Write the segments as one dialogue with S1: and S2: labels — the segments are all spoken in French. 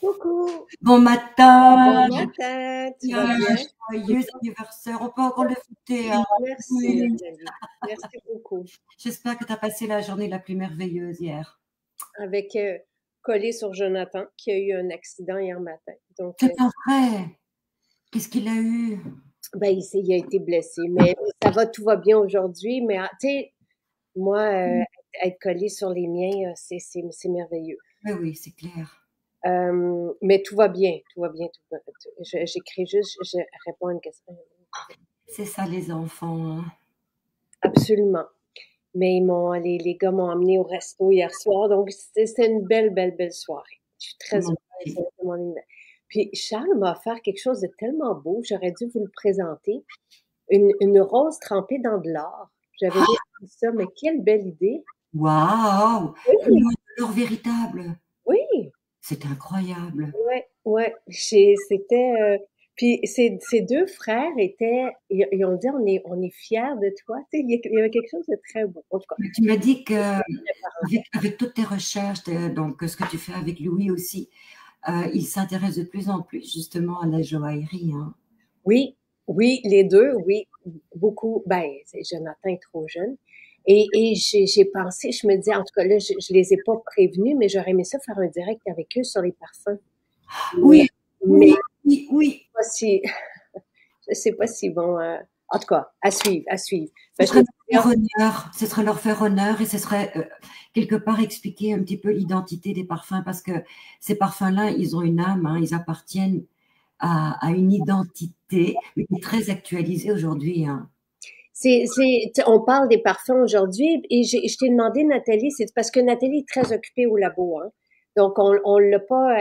S1: Coucou,
S2: Bon
S1: bon
S2: matin,
S1: matin, tu vas
S2: bien,
S1: bien?
S2: joyeux anniversaire. On peut encore le fêter, hein.
S1: Merci
S2: Oui.
S1: Nathalie, merci beaucoup.
S2: J'espère que tu as passé la journée la plus merveilleuse hier.
S1: Avec collé sur Jonathan qui a eu un accident hier matin. Donc,
S2: C'est pas vrai. Qu'est-ce qu'il a eu?
S1: ben, il a été blessé, mais ça va, tout va bien aujourd'hui. Mais tu sais, moi, être collé sur les miens, c'est merveilleux.
S2: Oui, oui, c'est clair.
S1: Mais tout va bien, tout va bien. J'écris juste, je réponds à une question.
S2: C'est ça, les enfants, hein.
S1: Absolument. Mais les gars m'ont amené au resto hier soir, donc c'était une belle soirée. Je suis très
S2: Mon
S1: heureuse
S2: petit.
S1: de mon anniversaire. Puis Charles m'a offert quelque chose de tellement beau, j'aurais dû vous le présenter. Une rose trempée dans de l'or. J'avais déjà vu ça, mais quelle belle idée.
S2: Waouh!
S1: Oui,
S2: L'or véritable.
S1: oui,
S2: C'est incroyable.
S1: ouais, ouais. C'était. Puis ces deux frères ils ont dit on est fiers de toi. Tu sais, il y avait quelque chose de très beau. En tout cas,
S2: Mais tu m'as dit que
S1: mes parents.
S2: avec toutes tes recherches, donc ce que tu fais avec Louis aussi, il s'intéresse de plus en plus justement à la joaillerie, hein.
S1: Oui, oui, les deux, oui, beaucoup. Ben, Jonathan est trop jeune. Et j'ai pensé, je me dis, en tout cas, là, je les ai pas prévenus, mais j'aurais aimé ça faire un direct avec eux sur les parfums. Mais,
S2: Oui,
S1: mais
S2: oui, oui, oui.
S1: pas si, je sais pas s'ils vont, en tout cas, à suivre, à suivre.
S2: Ce
S1: Ben, je
S2: serait
S1: les
S2: leur faire honneur, ce serait leur faire honneur et ce serait quelque part expliquer un petit peu l'identité des parfums parce que ces parfums-là, ils ont une âme, hein, ils appartiennent à une identité, mais qui est très actualisée aujourd'hui, hein.
S1: on parle des parfums aujourd'hui et je t'ai demandé, Nathalie, c'est parce que Nathalie est très occupée au labo, hein. Donc, on l'a pas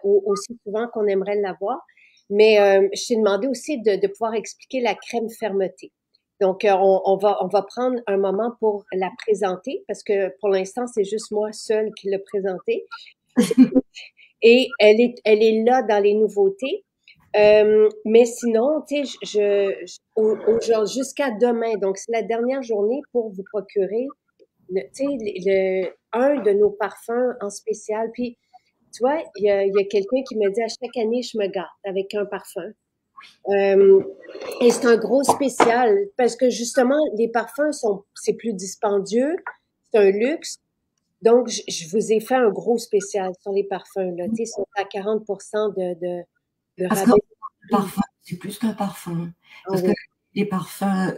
S1: aussi souvent qu'on aimerait l'avoir. Mais je t'ai demandé aussi de pouvoir expliquer la crème fermeté. Donc, on va prendre un moment pour la présenter parce que pour l'instant, c'est juste moi seule qui l'ai présentée. Et elle est là dans les nouveautés. Mais sinon, tu sais, jusqu'à demain, donc c'est la dernière journée pour vous procurer, tu sais, un de nos parfums en spécial. Puis, tu vois, il y a quelqu'un qui me dit à chaque année, je me gâte avec un parfum. Euh, et c'est un gros spécial parce que justement, les parfums c'est plus dispendieux, c'est un luxe. Donc, je vous ai fait un gros spécial sur les parfums, là. Tu sais, ils sont à 40% de
S2: Parce que
S1: rabais.
S2: le parfum, c'est plus qu'un parfum.
S1: Ah
S2: Parce que
S1: oui.
S2: les parfums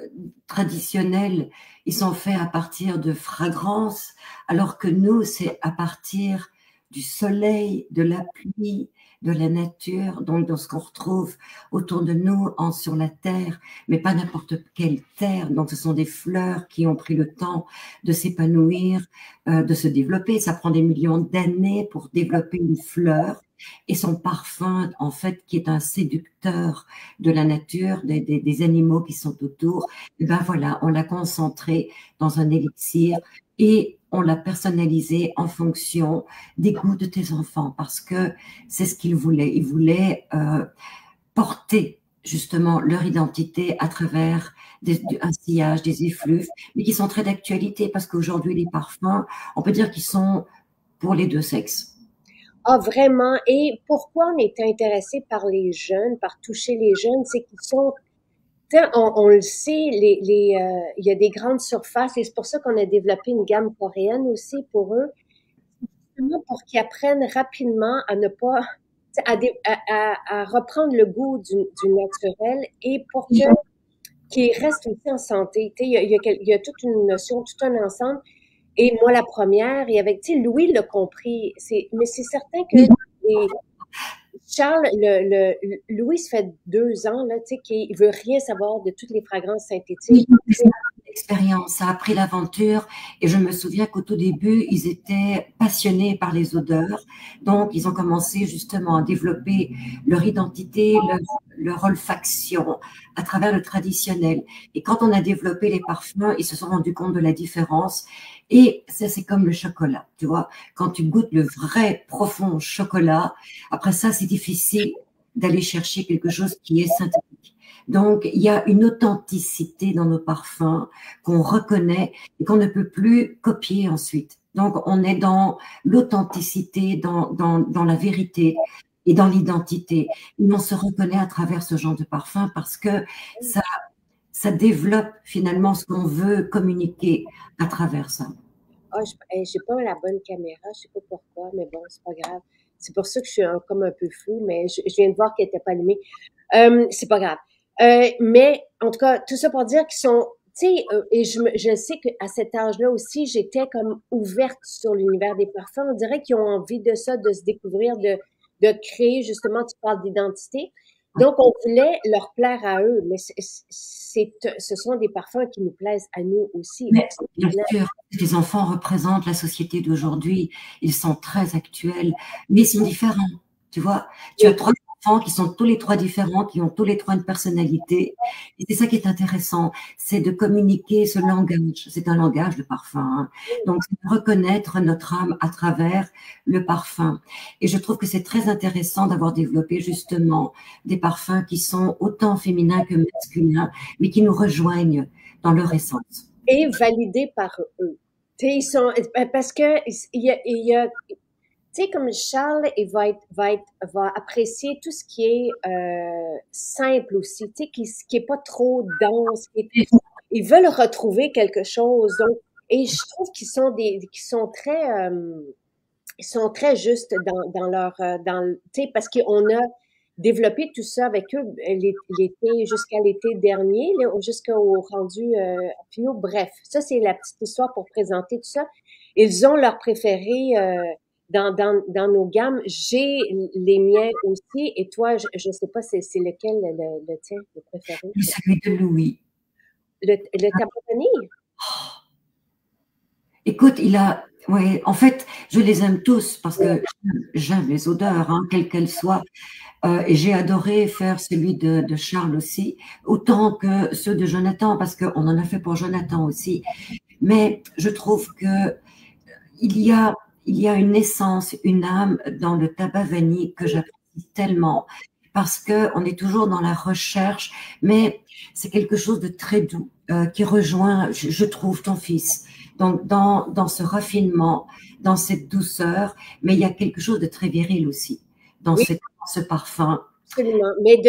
S2: traditionnels, ils sont faits à partir de fragrances, alors que nous, c'est à partir du soleil, de la pluie, de la nature, donc dans ce qu'on retrouve autour de nous, sur la terre, mais pas n'importe quelle terre. Donc, ce sont des fleurs qui ont pris le temps de s'épanouir, de se développer. Ça prend des millions d'années pour développer une fleur. Et son parfum, en fait, qui est un séducteur de la nature, des animaux qui sont autour, et ben voilà, on l'a concentré dans un élixir et on l'a personnalisé en fonction des goûts de tes enfants, parce que c'est ce qu'ils voulaient. Ils voulaient porter justement leur identité à travers un sillage, des effluves, mais qui sont très d'actualité, parce qu'aujourd'hui, les parfums, on peut dire qu'ils sont pour les deux sexes.
S1: Ah, vraiment. Et pourquoi on est intéressé par les jeunes, par toucher les jeunes, c'est qu'ils sont, tu sais, on le sait, il y a des grandes surfaces et c'est pour ça qu'on a développé une gamme coréenne aussi pour eux, justement pour qu'ils apprennent rapidement à ne pas, tu sais, à reprendre le goût du naturel et pour qu'ils restent aussi en santé. Tu sais, il y a toute une notion, tout un ensemble. Et moi, la première, et avec, tu sais, Louis l'a compris. Mais c'est certain que Charles, Louis, ça fait 2 ans, là, tu sais, qu'il veut rien savoir de toutes les fragrances synthétiques.
S2: Oui, ça a pris l'expérience, ça a pris l'aventure. Et je me souviens qu'au tout début, ils étaient passionnés par les odeurs. Donc, ils ont commencé justement à développer leur identité, leur olfaction à travers le traditionnel. Et quand on a développé les parfums, ils se sont rendus compte de la différence. Et ça, c'est comme le chocolat, tu vois. Quand tu goûtes le vrai, profond chocolat, après ça, c'est difficile d'aller chercher quelque chose qui est synthétique. Donc, il y a une authenticité dans nos parfums qu'on reconnaît et qu'on ne peut plus copier ensuite. Donc, on est dans l'authenticité, dans la vérité et dans l'identité. Et on se reconnaît à travers ce genre de parfum parce que ça, ça développe finalement ce qu'on veut communiquer à travers ça.
S1: Ah, j'ai pas la bonne caméra, je sais pas pourquoi, mais bon, c'est pas grave. C'est pour ça que je suis comme un peu floue, mais je viens de voir qu'elle était pas allumée. C'est pas grave. Mais en tout cas, tout ça pour dire qu'ils sont, tu sais, et je sais qu'à cet âge-là aussi, j'étais comme ouverte sur l'univers des parfums. On dirait qu'ils ont envie de ça, de se découvrir, de créer, justement, tu parles d'identité. Donc, on voulait leur plaire à eux, mais ce sont des parfums qui nous plaisent à nous aussi.
S2: Mais bien sûr, les enfants représentent la société d'aujourd'hui. Ils sont très actuels, mais ils sont différents. Tu vois, tu as trois enfants qui sont tous les trois différents, qui ont tous les trois une personnalité. Et c'est ça qui est intéressant, c'est de communiquer ce langage. C'est un langage de parfum, hein. Donc, c'est de reconnaître notre âme à travers le parfum. Et je trouve que c'est très intéressant d'avoir développé justement des parfums qui sont autant féminins que masculins, mais qui nous rejoignent dans leur essence.
S1: Et validés par eux. Tu sais, ils sont, parce que il y a, tu sais, comme Charles, va apprécier tout ce qui est simple aussi, tu sais, qui est pas trop dense. Ils veulent retrouver quelque chose. Donc, et je trouve qu'ils sont très justes dans leur, tu sais, parce qu'on a développé tout ça avec eux l'été, jusqu'à l'été dernier, jusqu'au rendu finaux. Bref, ça, c'est la petite histoire pour présenter tout ça. Ils ont leur préféré dans nos gammes. J'ai les miens aussi. Et toi, je sais pas, c'est lequel le tien, le préféré?
S2: Celui de Louis.
S1: Le Tabatani?
S2: Écoute, ouais, en fait, je les aime tous parce que j'aime les odeurs, hein, quelles qu'elles soient. Et j'ai adoré faire celui de Charles aussi, autant que ceux de Jonathan, parce qu'on en a fait pour Jonathan aussi. Mais je trouve que il y a, il y a une essence, une âme dans le tabac vanille que j'apprécie tellement, parce que on est toujours dans la recherche, mais c'est quelque chose de très doux, qui rejoint, je trouve, ton fils. Donc, dans ce raffinement, dans cette douceur, mais il y a quelque chose de très viril aussi, dans
S1: Oui,
S2: ce parfum.
S1: absolument. Mais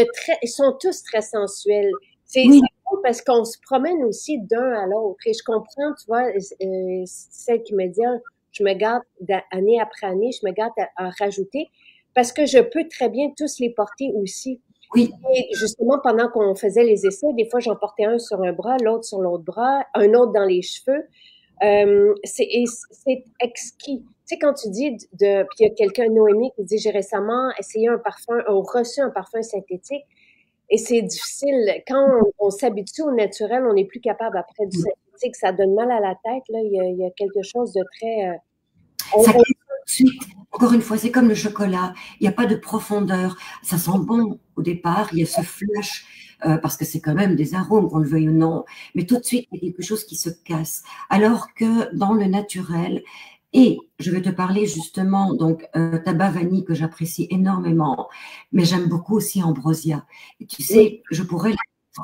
S1: ils sont tous très sensuels.
S2: Oui,
S1: C'est cool parce qu'on se promène aussi d'un à l'autre. Et je comprends, tu vois, celle qui me dit, ah, je me garde année après année, je me garde à rajouter parce que je peux très bien tous les porter aussi.
S2: oui,
S1: Et justement, pendant qu'on faisait les essais, des fois, j'en portais un sur un bras, l'autre sur l'autre bras, un autre dans les cheveux. C'est exquis. Tu sais, quand tu dis puis il y a quelqu'un, Noémie, qui dit, j'ai récemment essayé un parfum, ou reçu un parfum synthétique, et c'est difficile. Quand on s'habitue au naturel, on n'est plus capable après du synthétique, ça donne mal à la tête, là. Il y a quelque chose de très,
S2: ça crée tout de suite. Encore une fois, c'est comme le chocolat. Il n'y a pas de profondeur. Ça sent bon au départ. Il y a ce flash, parce que c'est quand même des arômes, qu'on le veuille ou non. Mais tout de suite, il y a quelque chose qui se casse. Alors que dans le naturel, et je vais te parler justement, donc, tabac vanille que j'apprécie énormément, mais j'aime beaucoup aussi Ambrosia. Et tu
S1: oui,
S2: sais, je pourrais les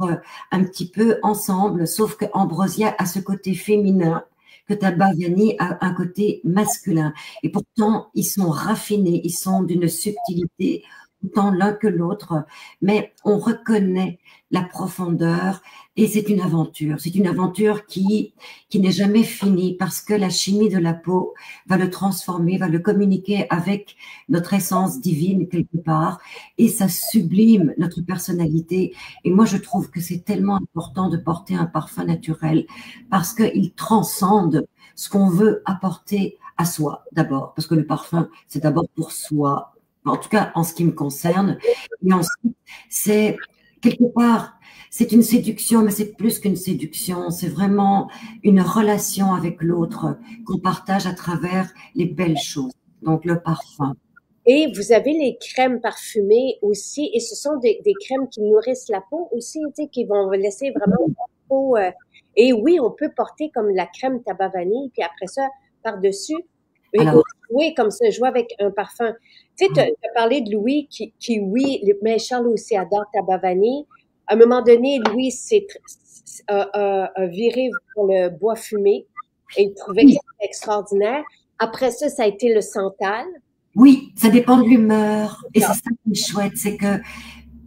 S2: mettre un petit peu ensemble, sauf que Ambrosia a ce côté féminin que tabac vanille a un côté masculin. Et pourtant, ils sont raffinés, ils sont d'une subtilité autant l'un que l'autre, mais on reconnaît la profondeur et c'est une aventure. C'est une aventure qui n'est jamais finie parce que la chimie de la peau va le transformer, va le communiquer avec notre essence divine quelque part et ça sublime notre personnalité. Et moi, je trouve que c'est tellement important de porter un parfum naturel parce qu'il transcende ce qu'on veut apporter à soi d'abord, parce que le parfum, c'est d'abord pour soi, en tout cas en ce qui me concerne. Et ensuite, c'est quelque part, c'est une séduction, mais c'est plus qu'une séduction, c'est vraiment une relation avec l'autre qu'on partage à travers les belles choses. Donc le parfum.
S1: et vous avez les crèmes parfumées aussi, et ce sont des crèmes qui nourrissent la peau aussi, tu sais, qui vont laisser vraiment la peau. Et oui, on peut porter comme la crème tabac vanille, puis après ça, par-dessus, et
S2: Alors,
S1: jouer comme ça, jouer avec un parfum. Tu sais, tu as parlé de Louis oui, mais Charles aussi adore tabac vanille. À un moment donné, Louis a viré pour le bois fumé et il trouvait que
S2: oui,
S1: c'était extraordinaire. Après ça, ça a été le santal.
S2: Oui, ça dépend de l'humeur. Et c'est ça qui est chouette, c'est que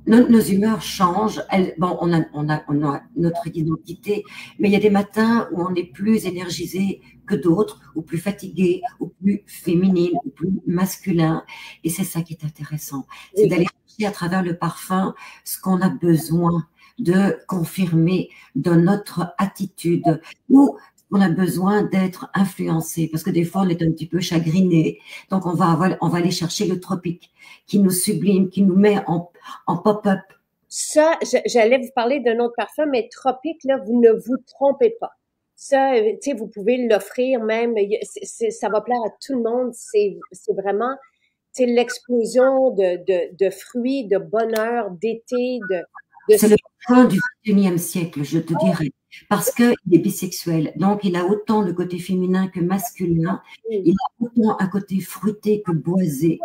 S2: nos humeurs changent. Bon, on a notre identité, mais il y a des matins où on est plus énergisé que d'autres, ou plus fatigué, ou plus féminine, ou plus masculin. Et c'est ça qui est intéressant. C'est d'aller chercher à travers le parfum ce qu'on a besoin de confirmer dans notre attitude, ou on a besoin d'être influencé, parce que des fois on est un petit peu chagriné, donc on va aller chercher le tropique qui nous sublime, qui nous met en pop-up.
S1: Ça, j'allais vous parler d'un autre parfum, mais tropique, là, vous ne vous trompez pas. Ça, tu sais, vous pouvez l'offrir même, ça va plaire à tout le monde, c'est vraiment, c'est l'explosion de fruits, de bonheur, d'été,
S2: C'est le parfum du XXIe siècle, je te dirais. Parce qu'il est bisexuel. Donc, il a autant le côté féminin que masculin. Il a autant un côté fruité que boisé,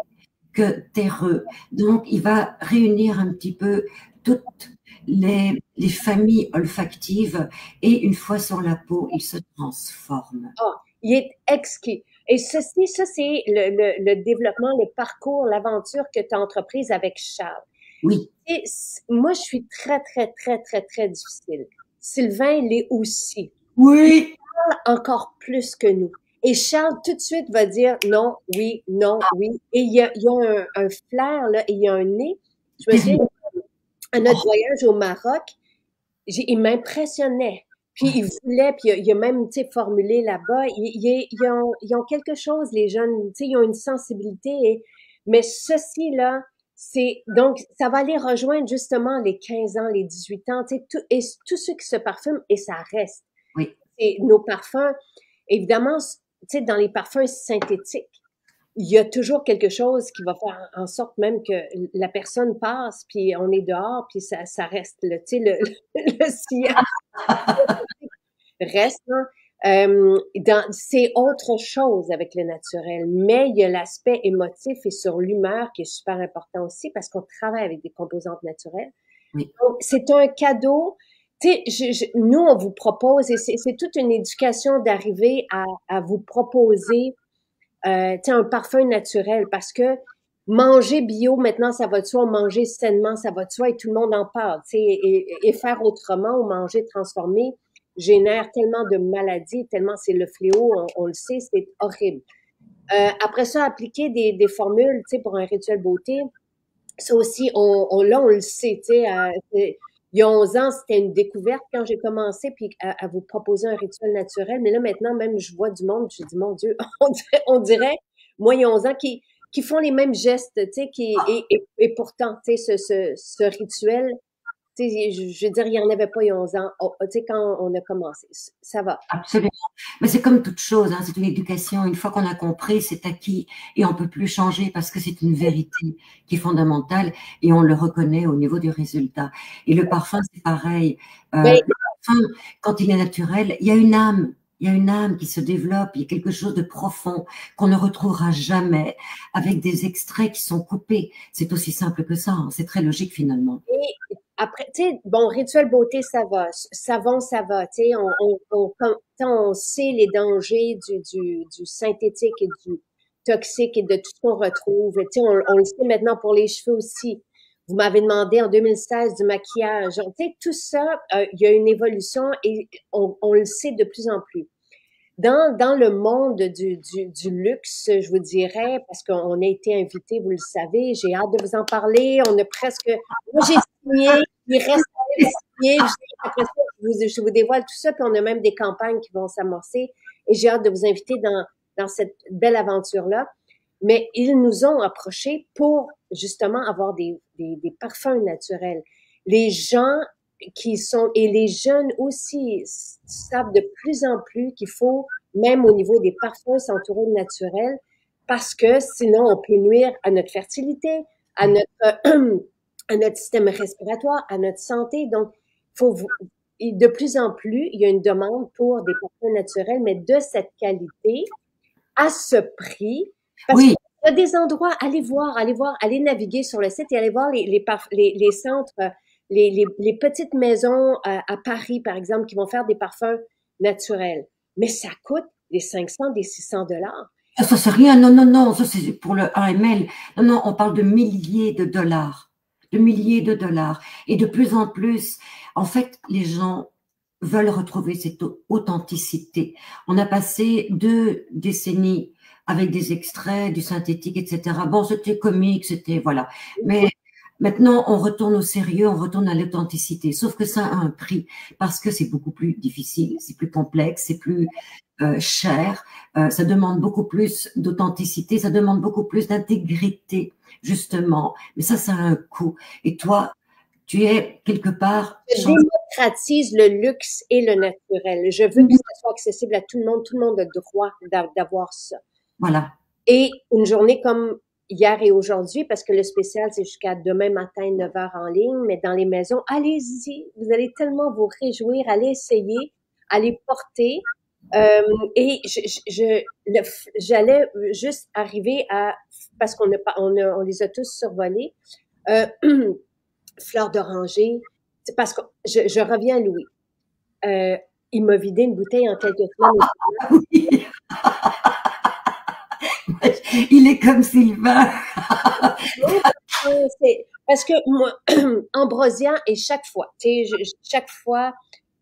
S2: que terreux. Donc, il va réunir un petit peu toutes les familles olfactives et une fois sur la peau, il se transforme.
S1: Oh, il est exquis. Et ceci, ça, c'est le développement, le parcours, l'aventure que tu as entreprise avec Charles.
S2: Oui.
S1: Et moi, je suis très, très, très, très, très difficile. Sylvain, il est aussi.
S2: Oui.
S1: Il parle encore plus que nous. Et Charles, tout de suite, va dire non, oui, non, oui. Et il y a un flair, là, et il y a un nez. Je me souviens, à notre voyage au Maroc, il m'impressionnait. Puis il voulait, puis il a même, tu sais, formulé là-bas. Ils ont quelque chose, les jeunes, tu sais, ils ont une sensibilité. Mais ceci-là, c'est donc ça va aller rejoindre justement les 15 ans, les 18 ans, tu sais, et tous ceux qui se parfument et ça reste.
S2: Oui.
S1: Et nos parfums, évidemment, tu sais, dans les parfums synthétiques, il y a toujours quelque chose qui va faire en sorte même que la personne passe, puis on est dehors, puis ça reste, tu sais, le sillage reste, c'est autre chose avec le naturel, mais il y a l'aspect émotif et sur l'humeur qui est super important aussi parce qu'on travaille avec des composantes naturelles.
S2: Oui.
S1: Donc, c'est un cadeau. Tu sais, nous, on vous propose, et c'est toute une éducation d'arriver à vous proposer tu sais, un parfum naturel parce que manger bio, maintenant, ça va de soi, manger sainement, ça va de soi et tout le monde en parle, tu sais, et faire autrement ou manger transformé génère tellement de maladies, tellement c'est le fléau, on le sait, c'est horrible. Après ça, appliquer des formules, tu sais, pour un rituel beauté, ça aussi, là, on le sait, tu sais, il y a 11 ans, c'était une découverte quand j'ai commencé puis à vous proposer un rituel naturel. Mais là, maintenant, même, je vois du monde, je dis, mon Dieu, on dirait moi, il y a 11 ans, qui font les mêmes gestes, tu sais, et pourtant, tu sais, ce rituel, tu sais, je veux dire, il n'y en avait pas il y a 11 ans, tu sais, quand on a commencé. Ça va.
S2: Absolument. Mais c'est comme toute chose, hein, c'est une éducation. Une fois qu'on a compris, c'est acquis et on peut plus changer parce que c'est une vérité qui est fondamentale et on le reconnaît au niveau du résultat. Et le parfum, c'est pareil.
S1: Mais,
S2: Le parfum, quand il est naturel, il y a une âme. Il y a une âme qui se développe, il y a quelque chose de profond qu'on ne retrouvera jamais avec des extraits qui sont coupés. C'est aussi simple que ça, hein. C'est très logique finalement.
S1: et après, tu sais, bon, rituel beauté, ça va. Savon, ça va. Tu sais, on sait les dangers du synthétique et du toxique et de tout ce qu'on retrouve. Tu sais, on le sait maintenant pour les cheveux aussi. Vous m'avez demandé en 2016 du maquillage. Tu sais, tout ça, il y a une évolution et on le sait de plus en plus. Dans le monde du luxe, je vous dirais, parce qu'on a été invité, vous le savez, j'ai hâte de vous en parler. On a presque, moi j'ai signé, il reste à signer. Après ça, je vous dévoile tout ça, puis on a même des campagnes qui vont s'amorcer. Et j'ai hâte de vous inviter dans cette belle aventure-là. Mais ils nous ont approchés pour justement avoir des parfums naturels. Les gens et les jeunes aussi savent de plus en plus qu'il faut, même au niveau des parfums, s'entourer de naturel parce que sinon on peut nuire à notre fertilité, à notre système respiratoire, à notre santé. Donc, de plus en plus, il y a une demande pour des parfums naturels, mais de cette qualité, à ce prix, parce
S2: Oui.
S1: qu'il y a des endroits, allez naviguer sur le site et allez voir les centres, les petites maisons à Paris, par exemple, qui vont faire des parfums naturels. Mais ça coûte des 500, des 600 $.
S2: Ça, c'est rien. Non, non, non. Ça, c'est pour le 1 ml. Non, non, on parle de milliers de dollars. De milliers de dollars. Et de plus en plus, en fait, les gens veulent retrouver cette authenticité. On a passé 2 décennies avec des extraits, du synthétique, etc. Bon, c'était comique, c'était, voilà. Mais maintenant, on retourne au sérieux, on retourne à l'authenticité. Sauf que ça a un prix parce que c'est beaucoup plus difficile, c'est plus complexe, c'est plus cher. Ça demande beaucoup plus d'authenticité, ça demande beaucoup plus d'intégrité, justement. Mais ça a un coût. Et toi, tu es quelque part
S1: Je démocratise le luxe et le naturel. Je veux que ça soit accessible à tout le monde. Tout le monde a droit d'avoir ça.
S2: Voilà.
S1: Et une journée comme hier et aujourd'hui, parce que le spécial, c'est jusqu'à demain matin, 9 heures en ligne, mais dans les maisons, allez-y. Vous allez tellement vous réjouir, allez essayer, allez porter. Et j'allais juste arriver à, parce on les a tous survolés, fleurs d'oranger. C'est parce que je reviens à Louis. Il m'a vidé une bouteille en quelques semaines.
S2: Oui. Il est comme Sylvain.
S1: Parce que moi, Ambrosia, et chaque fois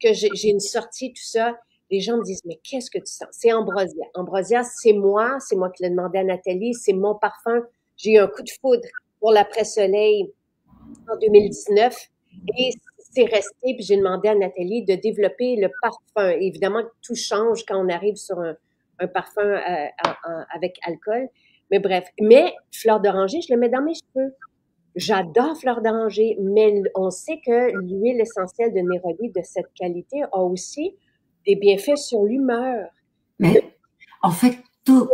S1: que j'ai une sortie, tout ça, les gens me disent, mais qu'est-ce que tu sens? C'est Ambrosia. Ambrosia, c'est moi qui l'ai demandé à Nathalie, c'est mon parfum. J'ai eu un coup de foudre pour l'après-soleil en 2019 et c'est resté, puis j'ai demandé à Nathalie de développer le parfum. Évidemment, tout change quand on arrive sur un parfum avec alcool. Mais bref, fleur d'oranger, je le mets dans mes cheveux. J'adore fleur d'oranger, mais on sait que l'huile essentielle de Néroli de cette qualité a aussi des bienfaits sur l'humeur.
S2: Mais en fait, toutes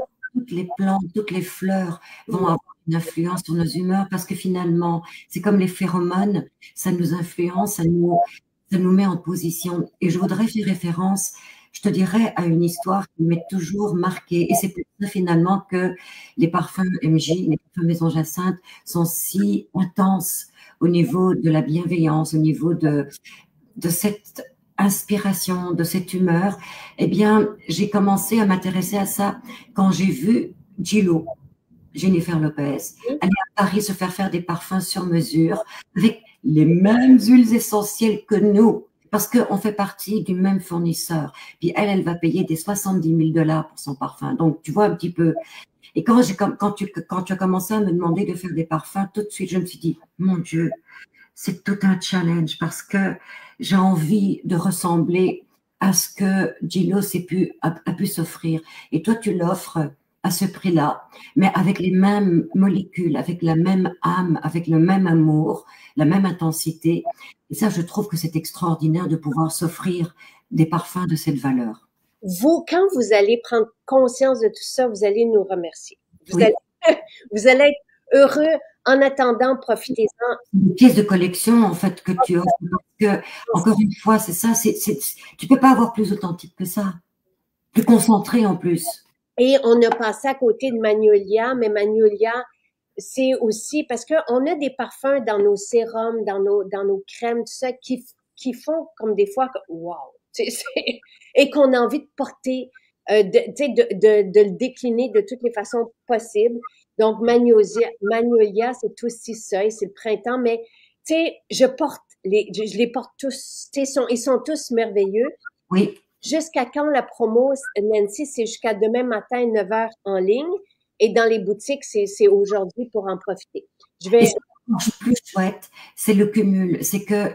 S2: les plantes, toutes les fleurs vont avoir une influence sur nos humeurs parce que finalement, c'est comme les phéromones, ça nous influence, ça nous met en position. Et je voudrais faire référence, je te dirais, à une histoire qui m'est toujours marquée. Et c'est pour ça finalement que les parfums MJ, les parfums Maison Jacinthe sont si intenses au niveau de la bienveillance, au niveau de cette inspiration, de cette humeur. Eh bien, j'ai commencé à m'intéresser à ça quand j'ai vu Gillo, Jennifer Lopez, aller à Paris se faire des parfums sur mesure avec les mêmes huiles essentielles que nous, parce qu'on fait partie du même fournisseur. Puis elle va payer des 70 000 dollars pour son parfum. Donc, tu vois un petit peu. Et quand tu as commencé à me demander de faire des parfums, tout de suite, je me suis dit, mon Dieu, c'est tout un challenge parce que j'ai envie de ressembler à ce que Gillo a pu s'offrir. Et toi, tu l'offres à ce prix-là, mais avec les mêmes molécules, avec la même âme, avec le même amour, la même intensité. Et ça, je trouve que c'est extraordinaire de pouvoir s'offrir des parfums de cette valeur.
S1: Quand vous allez prendre conscience de tout ça, vous allez nous remercier.
S2: Oui.
S1: Vous allez être heureux. En attendant, profitez-en.
S2: Une pièce de collection, en fait, que tu offres. Parce que, encore une fois, c'est ça, tu peux pas avoir plus authentique que ça. Plus concentré, en plus.
S1: Et on a passé à côté de Magnolia, mais Magnolia, c'est aussi parce que on a des parfums dans nos sérums, dans nos crèmes, tout ça, qui font comme des fois, wow! Et qu'on a envie de porter, de le décliner de toutes les façons possibles. Donc, Magnolia, c'est aussi ça, et c'est le printemps, mais, tu sais, je les porte tous, ils sont tous merveilleux.
S2: Oui.
S1: Jusqu'à quand la promo, Nancy? C'est jusqu'à demain matin, 9 heures en ligne. Et dans les boutiques, c'est aujourd'hui pour en profiter.
S2: Et ce qui est plus chouette, c'est le cumul. C'est que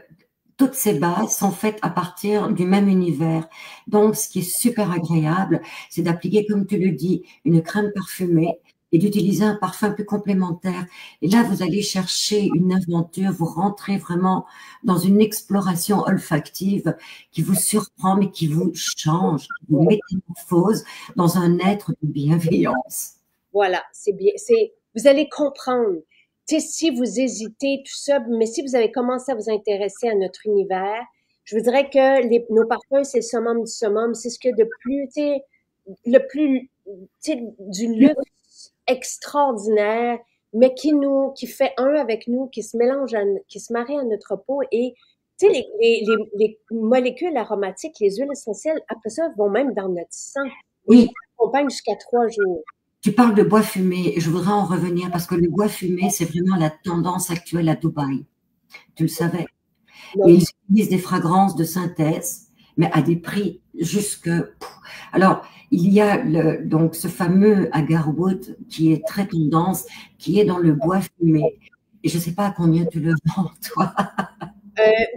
S2: toutes ces bases sont faites à partir du même univers. Donc, ce qui est super agréable, c'est d'appliquer, comme tu le dis, une crème parfumée et d'utiliser un parfum plus complémentaire. Et là, vous allez chercher une aventure, vous rentrez vraiment dans une exploration olfactive qui vous surprend, mais qui vous change, qui vous métamorphose dans un être de bienveillance.
S1: Voilà, c'est bien. Vous allez comprendre. Tu sais, si vous hésitez, tout ça, mais si vous avez commencé à vous intéresser à notre univers, je vous dirais que nos parfums, c'est le summum du summum. C'est ce que de plus, tu sais, du luxe extraordinaire, mais qui fait un avec nous, qui se qui se marie à notre peau. Et, tu sais, les molécules aromatiques, les huiles essentielles, après ça, vont même dans notre sang.
S2: Oui.
S1: Accompagnent jusqu'à 3 jours.
S2: Tu parles de bois fumé, et je voudrais en revenir parce que le bois fumé, c'est vraiment la tendance actuelle à Dubaï. Tu le savais. Et
S1: Non.
S2: ils utilisent des fragrances de synthèse, mais à des prix jusque. Alors, il y a donc ce fameux agarwood qui est très tendance, qui est dans le bois fumé. Et je ne sais pas à combien tu le vends, toi.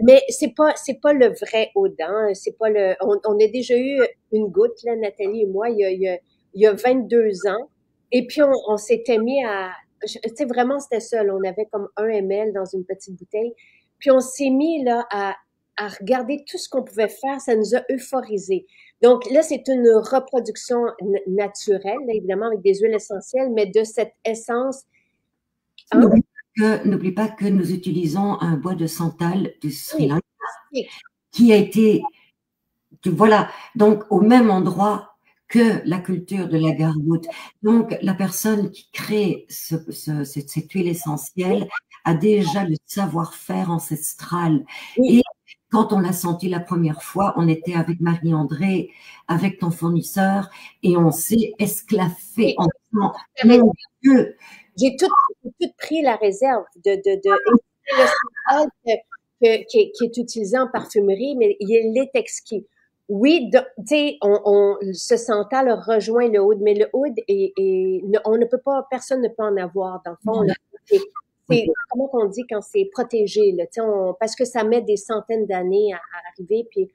S1: Mais c'est pas le vrai Audin. C'est pas le. On a déjà eu une goutte là, Nathalie et moi, il y a 22 ans. Et puis on s'était mis à, tu sais vraiment c'était ça. Là, on avait comme 1 ml dans une petite bouteille. Puis on s'est mis là à regarder tout ce qu'on pouvait faire. Ça nous a euphorisés. Donc là, c'est une reproduction naturelle, là, évidemment avec des huiles essentielles, mais de cette essence. Hein?
S2: N'oublie pas que nous utilisons un bois de santal du Sri
S1: Oui,
S2: Lanka
S1: oui,
S2: qui a été, voilà, donc au même endroit que la culture de l'agarwood. Donc, la personne qui crée cette huile essentielle a déjà le savoir-faire ancestral.
S1: oui.
S2: Et quand on l'a senti la première fois, on était avec Marie-André, avec ton fournisseur, et on s'est esclaffé
S1: Oui,
S2: en disant,
S1: tu as raison.
S2: mon Dieu,
S1: J'ai tout pris la réserve et le santal qui est utilisé en parfumerie, mais il est exquis. Oui, tu sais, ce santal rejoint le oud, mais le oud on ne peut pas, personne ne peut en avoir dans le fond. Là. C'est, comment on dit quand c'est protégé, là, tu sais, parce que ça met des centaines d'années à arriver, puis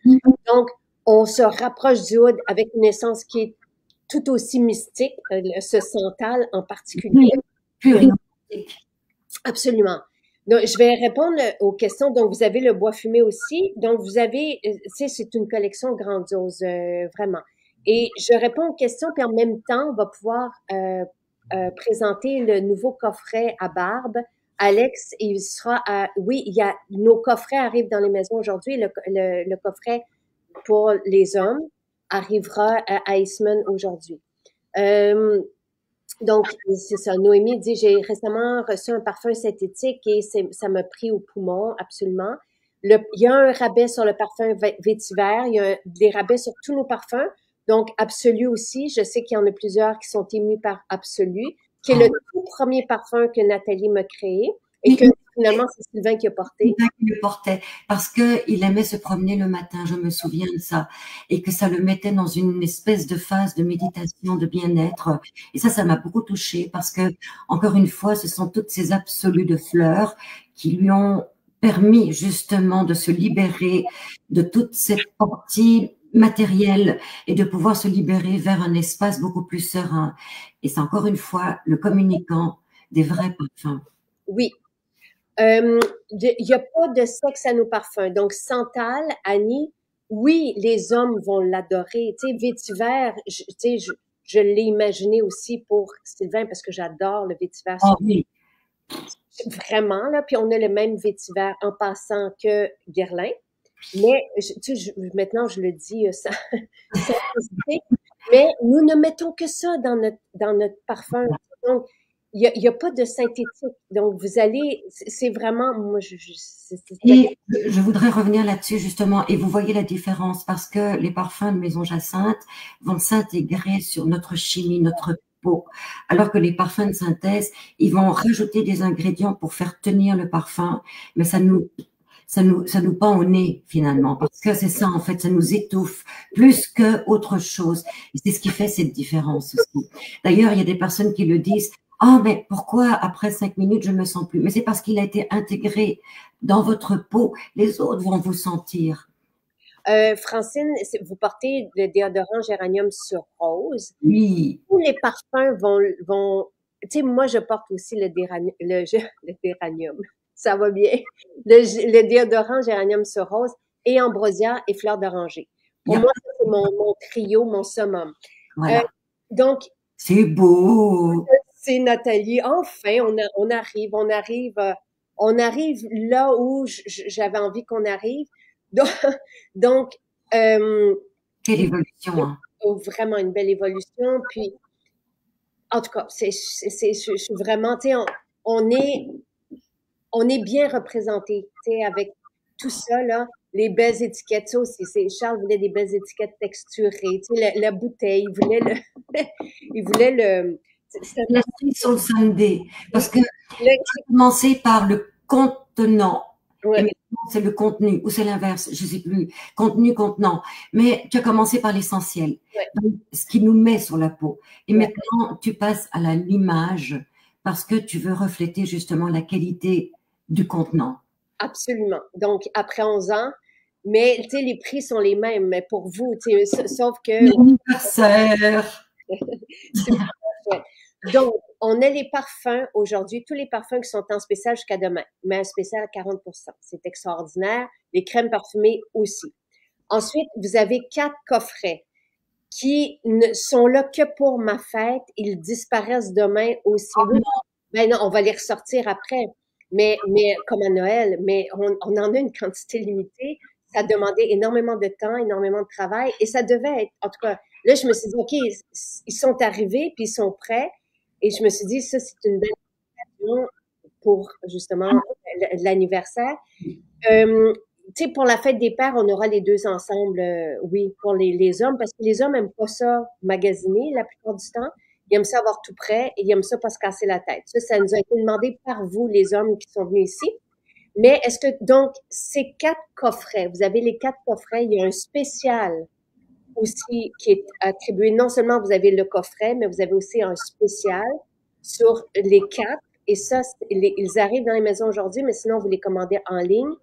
S1: donc on se rapproche du oud avec une essence qui est tout aussi mystique, ce santal en particulier.
S2: purée.
S1: Absolument. Donc, je vais répondre aux questions. Donc, vous avez le bois fumé aussi. Donc, vous avez, tu sais, c'est une collection grandiose, vraiment. Et je réponds aux questions, puis en même temps, on va pouvoir présenter le nouveau coffret à barbe. Alex, il sera à, oui, nos coffrets arrivent dans les maisons aujourd'hui. Le coffret pour les hommes arrivera à Iceman aujourd'hui. Euh, donc, c'est ça. Noémie dit, j'ai récemment reçu un parfum synthétique et ça m'a pris au poumon, absolument. Il y a un rabais sur le parfum vétiver. Il y a des rabais sur tous nos parfums. Donc, Absolu aussi. Je sais qu'il y en a plusieurs qui sont émus par Absolu, qui est le tout premier parfum que Nathalie m'a créé et que finalement, c'est Sylvain qui a porté.
S2: Sylvain qui le portait parce qu'il aimait se promener le matin, je me souviens de ça, et que ça le mettait dans une espèce de phase de méditation, de bien-être. Et ça m'a beaucoup touchée parce que, encore une fois, ce sont toutes ces absolus de fleurs qui lui ont permis justement de se libérer de toute cette partie matérielle et de pouvoir se libérer vers un espace beaucoup plus serein. Et c'est encore une fois le communicant des vrais parfums.
S1: Oui. Il n'y a pas de sexe à nos parfums. Donc, Santal, Annie, oui, les hommes vont l'adorer. Tu sais, vétiver, tu sais, je l'ai imaginé aussi pour Sylvain parce que j'adore le vétiver.
S2: Oh oui.
S1: Vraiment, là. Puis on a le même vétiver en passant que Guerlain. Mais, tu sais, maintenant, je le dis sans hésiter. Mais nous ne mettons que ça dans notre parfum. Donc, il y a pas de synthétique. Donc, vous allez, c'est vraiment, moi,
S2: Et je voudrais revenir là-dessus justement, et vous voyez la différence parce que les parfums de Maison Jacinthe vont s'intégrer sur notre chimie, notre peau, alors que les parfums de synthèse, ils vont rajouter des ingrédients pour faire tenir le parfum, mais ça nous pend au nez finalement, parce que c'est ça en fait, ça nous étouffe plus que autre chose. Et c'est ce qui fait cette différence aussi. D'ailleurs, il y a des personnes qui le disent. Ah, mais pourquoi après 5 minutes je me sens plus? Mais c'est parce qu'il a été intégré dans votre peau. Les autres vont vous sentir.
S1: Francine, vous portez le déodorant géranium sur rose.
S2: Oui.
S1: Tous les parfums vont, tu sais, moi, je porte aussi le géranium. Ça va bien. Le déodorant géranium sur rose et ambrosia et fleur d'oranger. Pour moi, c'est mon trio, mon summum.
S2: Voilà.
S1: Donc,
S2: c'est beau.
S1: C'est Nathalie. Enfin, on arrive là où j'avais envie qu'on arrive. Donc,
S2: Quelle évolution, hein.
S1: vraiment une belle évolution. Puis, en tout cas, je suis vraiment, tu sais, on est bien représenté, tu sais, avec tout ça, là, les belles étiquettes, ça aussi, Charles voulait des belles étiquettes texturées, tu sais, la bouteille, il voulait le, tu
S2: La cerise sur le sundae. Parce que tu
S1: Le-
S2: as commencé par le contenant. Et
S1: ouais,
S2: maintenant, c'est le contenu. Ou c'est l'inverse, je ne sais plus. Contenu, contenant. Mais tu as commencé par l'essentiel.
S1: ouais,
S2: Donc, ce qui nous met sur la peau. Et
S1: ouais,
S2: maintenant, tu passes à l'image parce que tu veux refléter justement la qualité du contenant.
S1: absolument. Donc, après 11 ans, mais tu sais, les prix sont les mêmes, mais pour vous, tu sais, sauf que
S2: L'anniversaire.
S1: c'est chouette. Donc, on a les parfums aujourd'hui, tous les parfums qui sont en spécial jusqu'à demain, mais un spécial à 40%. C'est extraordinaire. Les crèmes parfumées aussi. Ensuite, vous avez 4 coffrets qui ne sont là que pour ma fête. Ils disparaissent demain aussi. Oui, ben non, on va les ressortir après. Mais comme à Noël, mais on en a une quantité limitée. Ça demandait énormément de temps, énormément de travail, et ça devait être, en tout cas, là, je me suis dit, OK, ils sont arrivés, puis ils sont prêts, et je me suis dit, ça, c'est une belle occasion pour, justement, l'anniversaire. Euh, tu sais, pour la fête des pères, on aura les deux ensemble, oui, pour les hommes, parce que les hommes aiment pas ça magasiner la plupart du temps. Ils aiment ça avoir tout prêt et ils aiment ça pas se casser la tête. Ça nous a été demandé par vous, les hommes qui sont venus ici. Mais est-ce que, donc, ces 4 coffrets, vous avez les 4 coffrets, il y a un spécial aussi qui est attribué. Non seulement vous avez le coffret, mais vous avez aussi un spécial sur les 4. Et ça, ils arrivent dans les maisons aujourd'hui, mais sinon, vous les commandez en ligne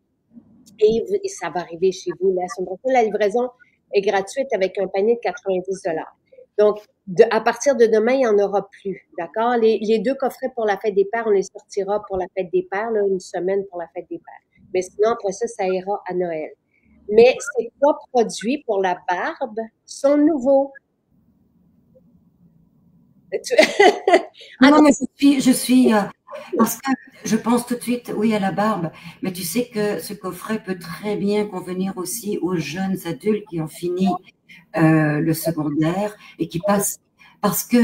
S1: et ça va arriver chez vous la semaine prochaine. La livraison est gratuite avec un panier de 90 $. Donc, à partir de demain, il n'y en aura plus. D'accord? Les deux coffrets pour la fête des pères, on les sortira pour la fête des pères, là, une semaine pour la fête des pères. Mais sinon, après ça, ça ira à Noël. Mais ces 3 produits pour la barbe sont nouveaux. Ah
S2: Non,
S1: non,
S2: mais parce que je pense tout de suite, oui, à la barbe, mais tu sais que ce coffret peut très bien convenir aussi aux jeunes adultes qui ont fini le secondaire et qui passent, parce que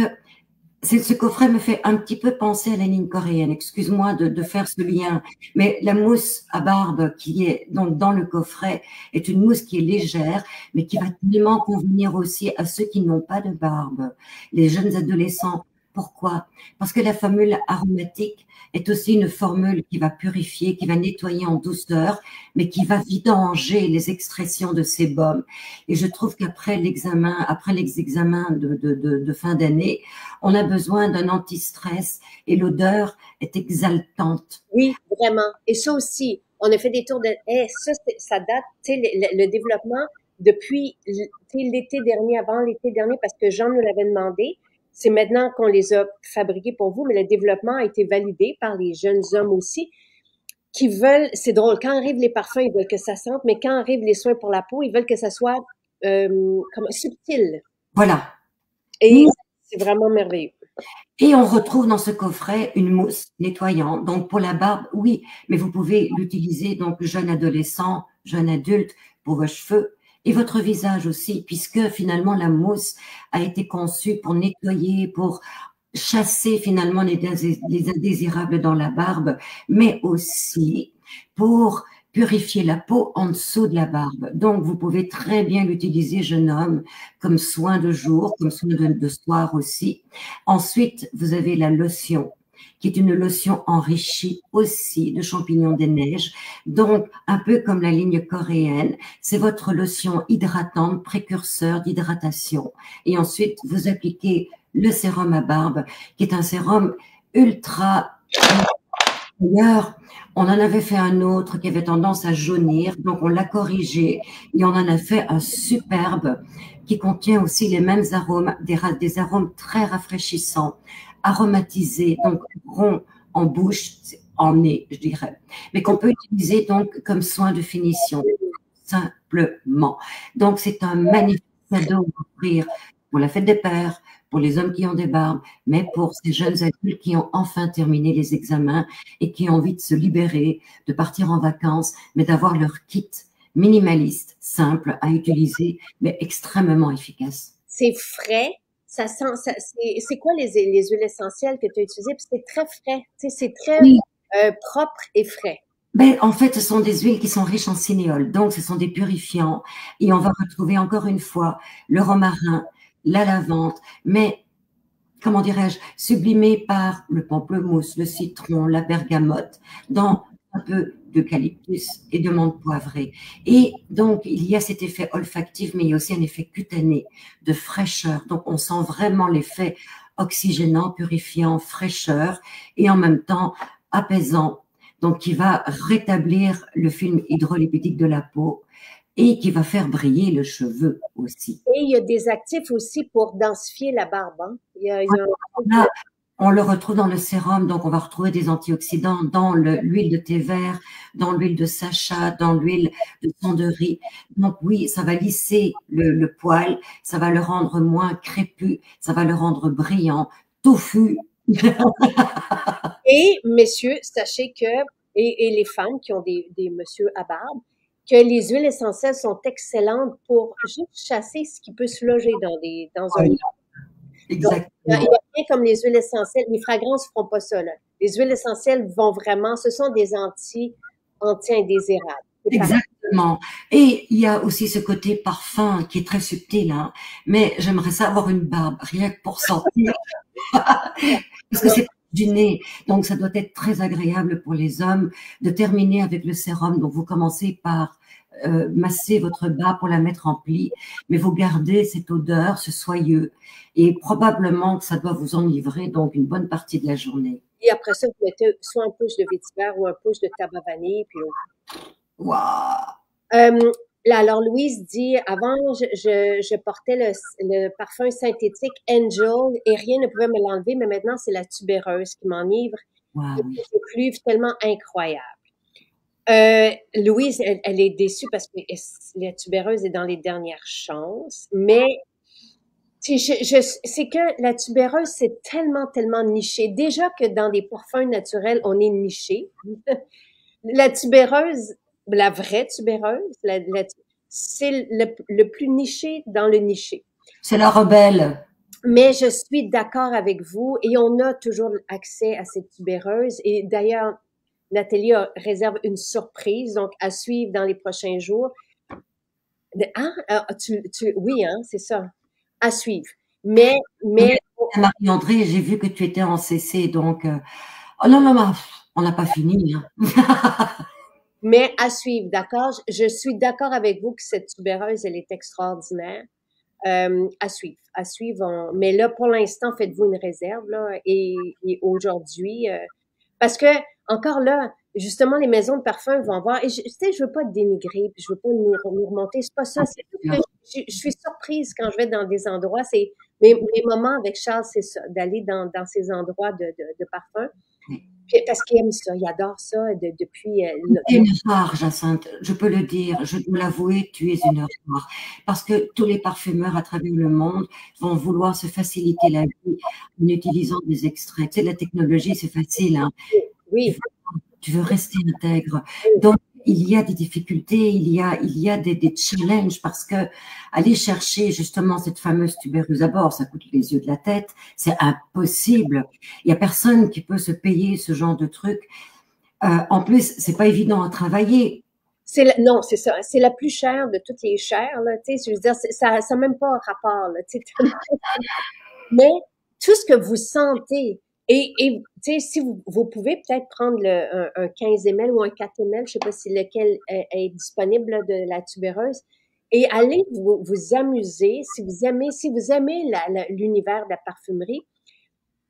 S2: ce coffret me fait un petit peu penser à la ligne coréenne. Excuse-moi de faire ce lien, mais la mousse à barbe qui est donc dans le coffret est une mousse qui est légère, mais qui va tellement convenir aussi à ceux qui n'ont pas de barbe, les jeunes adolescents. Pourquoi? Parce que la formule aromatique est aussi une formule qui va purifier, qui va nettoyer en douceur, mais qui va vidanger les excrétions de sébum. Et je trouve qu'après après les examens de fin d'année, on a besoin d'un anti-stress et l'odeur est exaltante.
S1: oui, vraiment. Et ça aussi, on a fait des tours de... ça, ça date, tu sais, le développement depuis l'été dernier, avant l'été dernier, parce que Jean nous l'avait demandé. C'est maintenant qu'on les a fabriqués pour vous, mais le développement a été validé par les jeunes hommes aussi, qui veulent, c'est drôle, quand arrivent les parfums, ils veulent que ça sente, mais quand arrivent les soins pour la peau, ils veulent que ça soit subtil.
S2: Voilà.
S1: Et c'est vraiment merveilleux.
S2: Et on retrouve dans ce coffret une mousse nettoyante. Donc pour la barbe, oui, mais vous pouvez l'utiliser donc jeune adolescent, jeune adulte pour vos cheveux et votre visage aussi, puisque finalement la mousse a été conçue pour nettoyer, pour chasser finalement les indésirables dans la barbe, mais aussi pour purifier la peau en dessous de la barbe. Donc, vous pouvez très bien l'utiliser, jeune homme, comme soin de jour, comme soin de soir aussi. Ensuite, vous avez la lotion, qui est une lotion enrichie aussi de champignons des neiges. Donc, un peu comme la ligne coréenne, c'est votre lotion hydratante, précurseur d'hydratation. Et ensuite, vous appliquez le sérum à barbe, qui est un sérum ultra... D'ailleurs, on en avait fait un autre qui avait tendance à jaunir, donc on l'a corrigé et on en a fait un superbe qui contient aussi les mêmes arômes, des arômes très rafraîchissants, aromatisés, donc rond en bouche, en nez, je dirais, mais qu'on peut utiliser donc comme soin de finition, simplement. Donc c'est un magnifique cadeau à offrir pour la fête des pères, pour les hommes qui ont des barbes, mais pour ces jeunes adultes qui ont enfin terminé les examens et qui ont envie de se libérer, de partir en vacances, mais d'avoir leur kit minimaliste, simple à utiliser, mais extrêmement efficace.
S1: C'est frais. Ça sent, c'est quoi les huiles essentielles que tu as utilisées? Puis c'est très frais. Tu sais, c'est très
S2: Oui.
S1: propre et frais.
S2: Ben, en fait, ce sont des huiles qui sont riches en cinéole, donc ce sont des purifiants. Et on va retrouver encore une fois le romarin, la lavande, mais comment dirais-je, sublimé par le pamplemousse, le citron, la bergamote, dans un peu d'eucalyptus et de menthe poivrée. Et donc, il y a cet effet olfactif, mais il y a aussi un effet cutané de fraîcheur. Donc, on sent vraiment l'effet oxygénant, purifiant, fraîcheur et en même temps apaisant. Donc, qui va rétablir le film hydrolipidique de la peau et qui va faire briller le cheveu aussi.
S1: Et il y a des actifs aussi pour densifier la barbe. Hein. Il y a
S2: Là, on le retrouve dans le sérum, donc on va retrouver des antioxydants dans l'huile de thé vert, dans l'huile de sacha, dans l'huile de sang de riz. Donc oui, ça va lisser le poil, ça va le rendre moins crépus, ça va le rendre brillant, touffu.
S1: Et messieurs, sachez que, et les femmes qui ont des messieurs à barbe, que les huiles essentielles sont excellentes pour juste chasser ce qui peut se loger dans un lit.
S2: Exactement.
S1: Donc, il n'y a rien comme les huiles essentielles. Les fragrances ne feront pas ça. Là. Les huiles essentielles vont vraiment, ce sont des anti-indésirables.
S2: Exactement. Et il y a aussi ce côté parfum qui est très subtil, hein. Mais j'aimerais ça avoir une barbe, rien que pour sentir. Parce que c'est du nez. Donc, ça doit être très agréable pour les hommes de terminer avec le sérum. Donc, vous commencez par masser votre barbe pour la mettre en pli, mais vous gardez cette odeur, ce soyeux. Et probablement que ça doit vous enivrer donc une bonne partie de la journée.
S1: Et après ça, vous mettez soit un push de vétiver ou un push de tabac vanille. Puis
S2: Waouh!
S1: Là, alors, Louise dit, avant, je portais le parfum synthétique Angel et rien ne pouvait me l'enlever, mais maintenant, c'est la tubéreuse qui m'enivre.
S2: Wow.
S1: C'est plus tellement incroyable. Louise, elle est déçue parce que la tubéreuse est dans les dernières chances, mais c'est que la tubéreuse, c'est tellement niché. Déjà que dans des parfums naturels, on est niché. La tubéreuse, la vraie tubéreuse, c'est le plus niché dans le niché.
S2: C'est la rebelle.
S1: Mais je suis d'accord avec vous et on a toujours accès à cette tubéreuse. Et d'ailleurs, Nathalie réserve une surprise, donc à suivre dans les prochains jours. Oui, hein, c'est ça. À suivre. Mais
S2: Marie-André, j'ai vu que tu étais en CC, donc oh non, on n'a pas fini. Hein.
S1: Mais à suivre, d'accord? Je suis d'accord avec vous que cette tubéreuse, elle est extraordinaire. À suivre. Mais là, pour l'instant, faites-vous une réserve là. Et aujourd'hui, parce que encore là, justement, les maisons de parfum vont voir. Et je veux pas te dénigrer, puis je veux pas nous remonter. C'est pas ça. C'est que je suis surprise quand je vais dans des endroits. C'est mes moments avec Charles, c'est ça, d'aller dans ces endroits de parfum. Parce qu'il aime ça, il adore ça depuis.
S2: Tu es une rare, Jacinthe, je peux le dire, je dois l'avouer, tu es une rare. Parce que tous les parfumeurs à travers le monde vont vouloir se faciliter la vie en utilisant des extraits. Tu sais, la technologie, c'est facile. Hein.
S1: Oui.
S2: Tu veux rester intègre. Donc, il y a des difficultés, il y a des challenges parce que aller chercher justement cette fameuse tubéreuse à bord, ça coûte les yeux de la tête, c'est impossible. Il y a personne qui peut se payer ce genre de truc. En plus, c'est pas évident à travailler.
S1: Non, c'est ça. C'est la plus chère de toutes les chères, là. Tu sais, je veux dire, ça n'a même pas rapport, là. Tu sais. Mais tout ce que vous sentez, et tu sais, si vous pouvez peut-être prendre un 15 ml ou un 4 ml, je sais pas si lequel est disponible là, de la tubéreuse, et allez vous amuser. Si vous aimez l'univers de la parfumerie,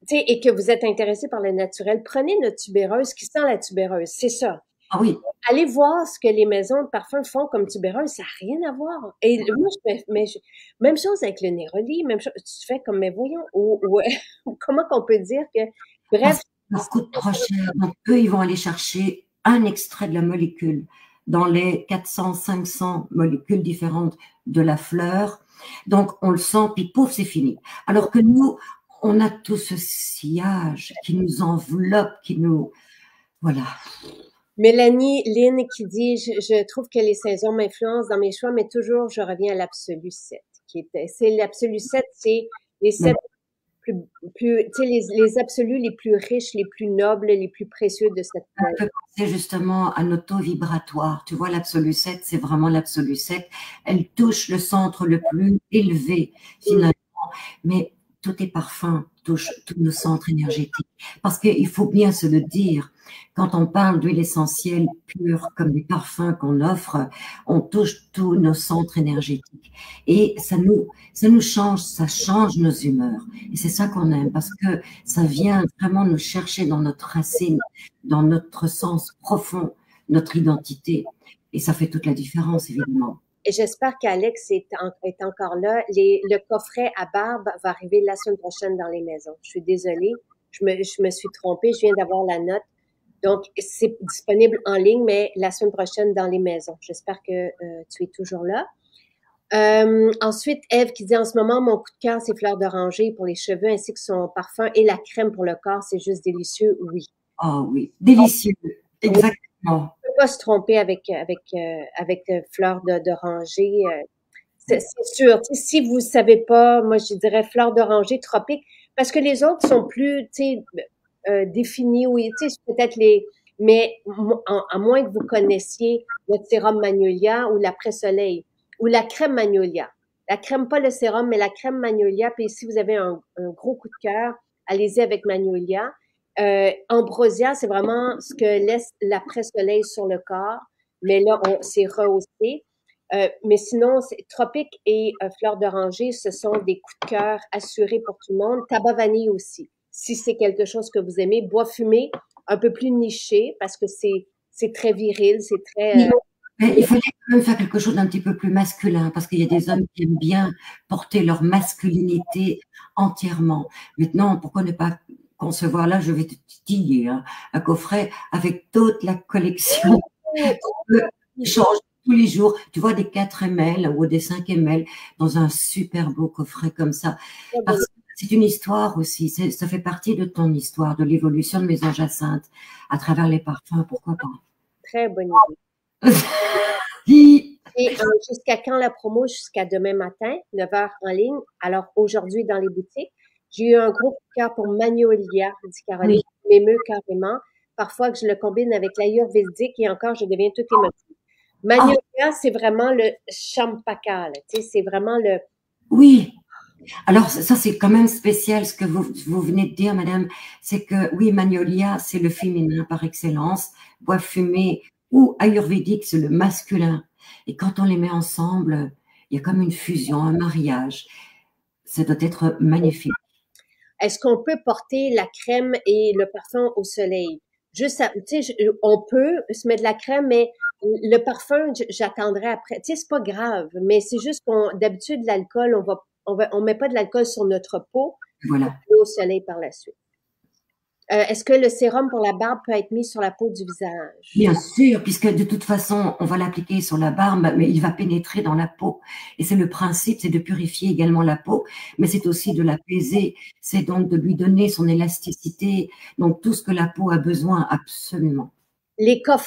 S1: tu sais, et que vous êtes intéressé par le naturel, prenez notre tubéreuse qui sent la tubéreuse. C'est ça.
S2: Ah oui.
S1: Allez voir ce que les maisons de parfum font comme tubéreuse, ça n'a rien à voir. Et moi, même chose avec le Neroli, même chose, tu fais comme, mais voyons, comment qu'on peut dire que, bref.
S2: Ça coûte trop cher. Donc, eux, ils vont aller chercher un extrait de la molécule dans les 400, 500 molécules différentes de la fleur. Donc, on le sent, puis pouf, c'est fini. Alors que nous, on a tout ce sillage qui nous enveloppe, qui nous... Voilà.
S1: Mélanie Lynn qui dit, je trouve que les saisons m'influencent dans mes choix, mais toujours, je reviens à l'absolu 7. C'est l'absolu 7, c'est les 7 plus tu sais, les absolus les plus riches, les plus nobles, les plus précieux de cette planète.
S2: On peut penser justement à notre taux vibratoire. Tu vois, l'absolu 7, c'est vraiment l'absolu 7. Elle touche le centre le plus élevé, finalement. Mais tous tes parfums touchent tous nos centres énergétiques. Parce qu'il faut bien se le dire, quand on parle d'huile essentielle pure, comme des parfums qu'on offre, on touche tous nos centres énergétiques. Et ça nous change, ça change nos humeurs. Et c'est ça qu'on aime, parce que ça vient vraiment nous chercher dans notre racine, dans notre sens profond, notre identité. Et ça fait toute la différence, évidemment.
S1: Et j'espère qu'Alex est encore là. Le coffret à barbe va arriver la semaine prochaine dans les maisons. Je suis désolée. Je me suis trompée. Je viens d'avoir la note. Donc, c'est disponible en ligne, mais la semaine prochaine dans les maisons. J'espère que tu es toujours là. Ensuite, Eve qui dit en ce moment, mon coup de cœur, c'est fleur d'oranger pour les cheveux ainsi que son parfum et la crème pour le corps. C'est juste délicieux, oui.
S2: Oh oui, délicieux. Exactement.
S1: On ne peut pas se tromper avec fleur d'oranger. C'est sûr. Si vous ne savez pas, moi, je dirais fleur d'oranger tropique parce que les autres sont plus, définis, oui, peut-être mais à moins que vous connaissiez le sérum Magnolia ou l'après-soleil ou la crème Magnolia. La crème, pas le sérum, mais la crème Magnolia. Puis si vous avez un gros coup de cœur, allez-y avec Magnolia. Ambrosia, c'est vraiment ce que laisse l'après-soleil sur le corps, mais là, c'est rehaussé. Mais sinon, tropique et fleur d'oranger, ce sont des coups de cœur assurés pour tout le monde. Tabac vanille aussi, si c'est quelque chose que vous aimez. Bois fumé, un peu plus niché parce que c'est très viril, c'est très...
S2: Mais il fallait quand même faire quelque chose d'un petit peu plus masculin, parce qu'il y a des hommes qui aiment bien porter leur masculinité entièrement. Maintenant, pourquoi ne pas concevoir, là, je vais te titiller, hein, un coffret avec toute la collection qui change tous les jours. Tu vois, des 4 ml ou des 5 ml dans un super beau coffret comme ça. Parce que c'est une histoire aussi. Ça fait partie de ton histoire, de l'évolution de Maison Jacinthe à travers les parfums. Pourquoi pas?
S1: Très bonne
S2: idée.
S1: Et jusqu'à quand la promo? Jusqu'à demain matin, 9h en ligne. Alors aujourd'hui dans les boutiques, j'ai eu un gros coup de cœur pour Magnolia, dit Caroline. Oui. M'émeut carrément. Parfois que je le combine avec l'ayurvédique et encore je deviens toute émotive. Magnolia, c'est vraiment le champaka, c'est vraiment le...
S2: Oui. Alors ça c'est quand même spécial ce que vous venez de dire, madame, c'est que oui, Magnolia, c'est le féminin par excellence, bois fumé ou ayurvédique, c'est le masculin. Et quand on les met ensemble, il y a comme une fusion, un mariage. Ça doit être magnifique.
S1: Est-ce qu'on peut porter la crème et le parfum au soleil? Juste, on peut se mettre de la crème, mais le parfum, j'attendrai après. Tu sais, c'est pas grave, mais c'est juste d'habitude, l'alcool, on met pas de l'alcool sur notre peau.
S2: Voilà.
S1: Au soleil par la suite. Est-ce que le sérum pour la barbe peut être mis sur la peau du visage?
S2: Bien sûr, puisque de toute façon, on va l'appliquer sur la barbe, mais il va pénétrer dans la peau. Et c'est le principe, c'est de purifier également la peau, mais c'est aussi de l'apaiser. C'est donc de lui donner son élasticité, donc tout ce que la peau a besoin, absolument.
S1: Les 4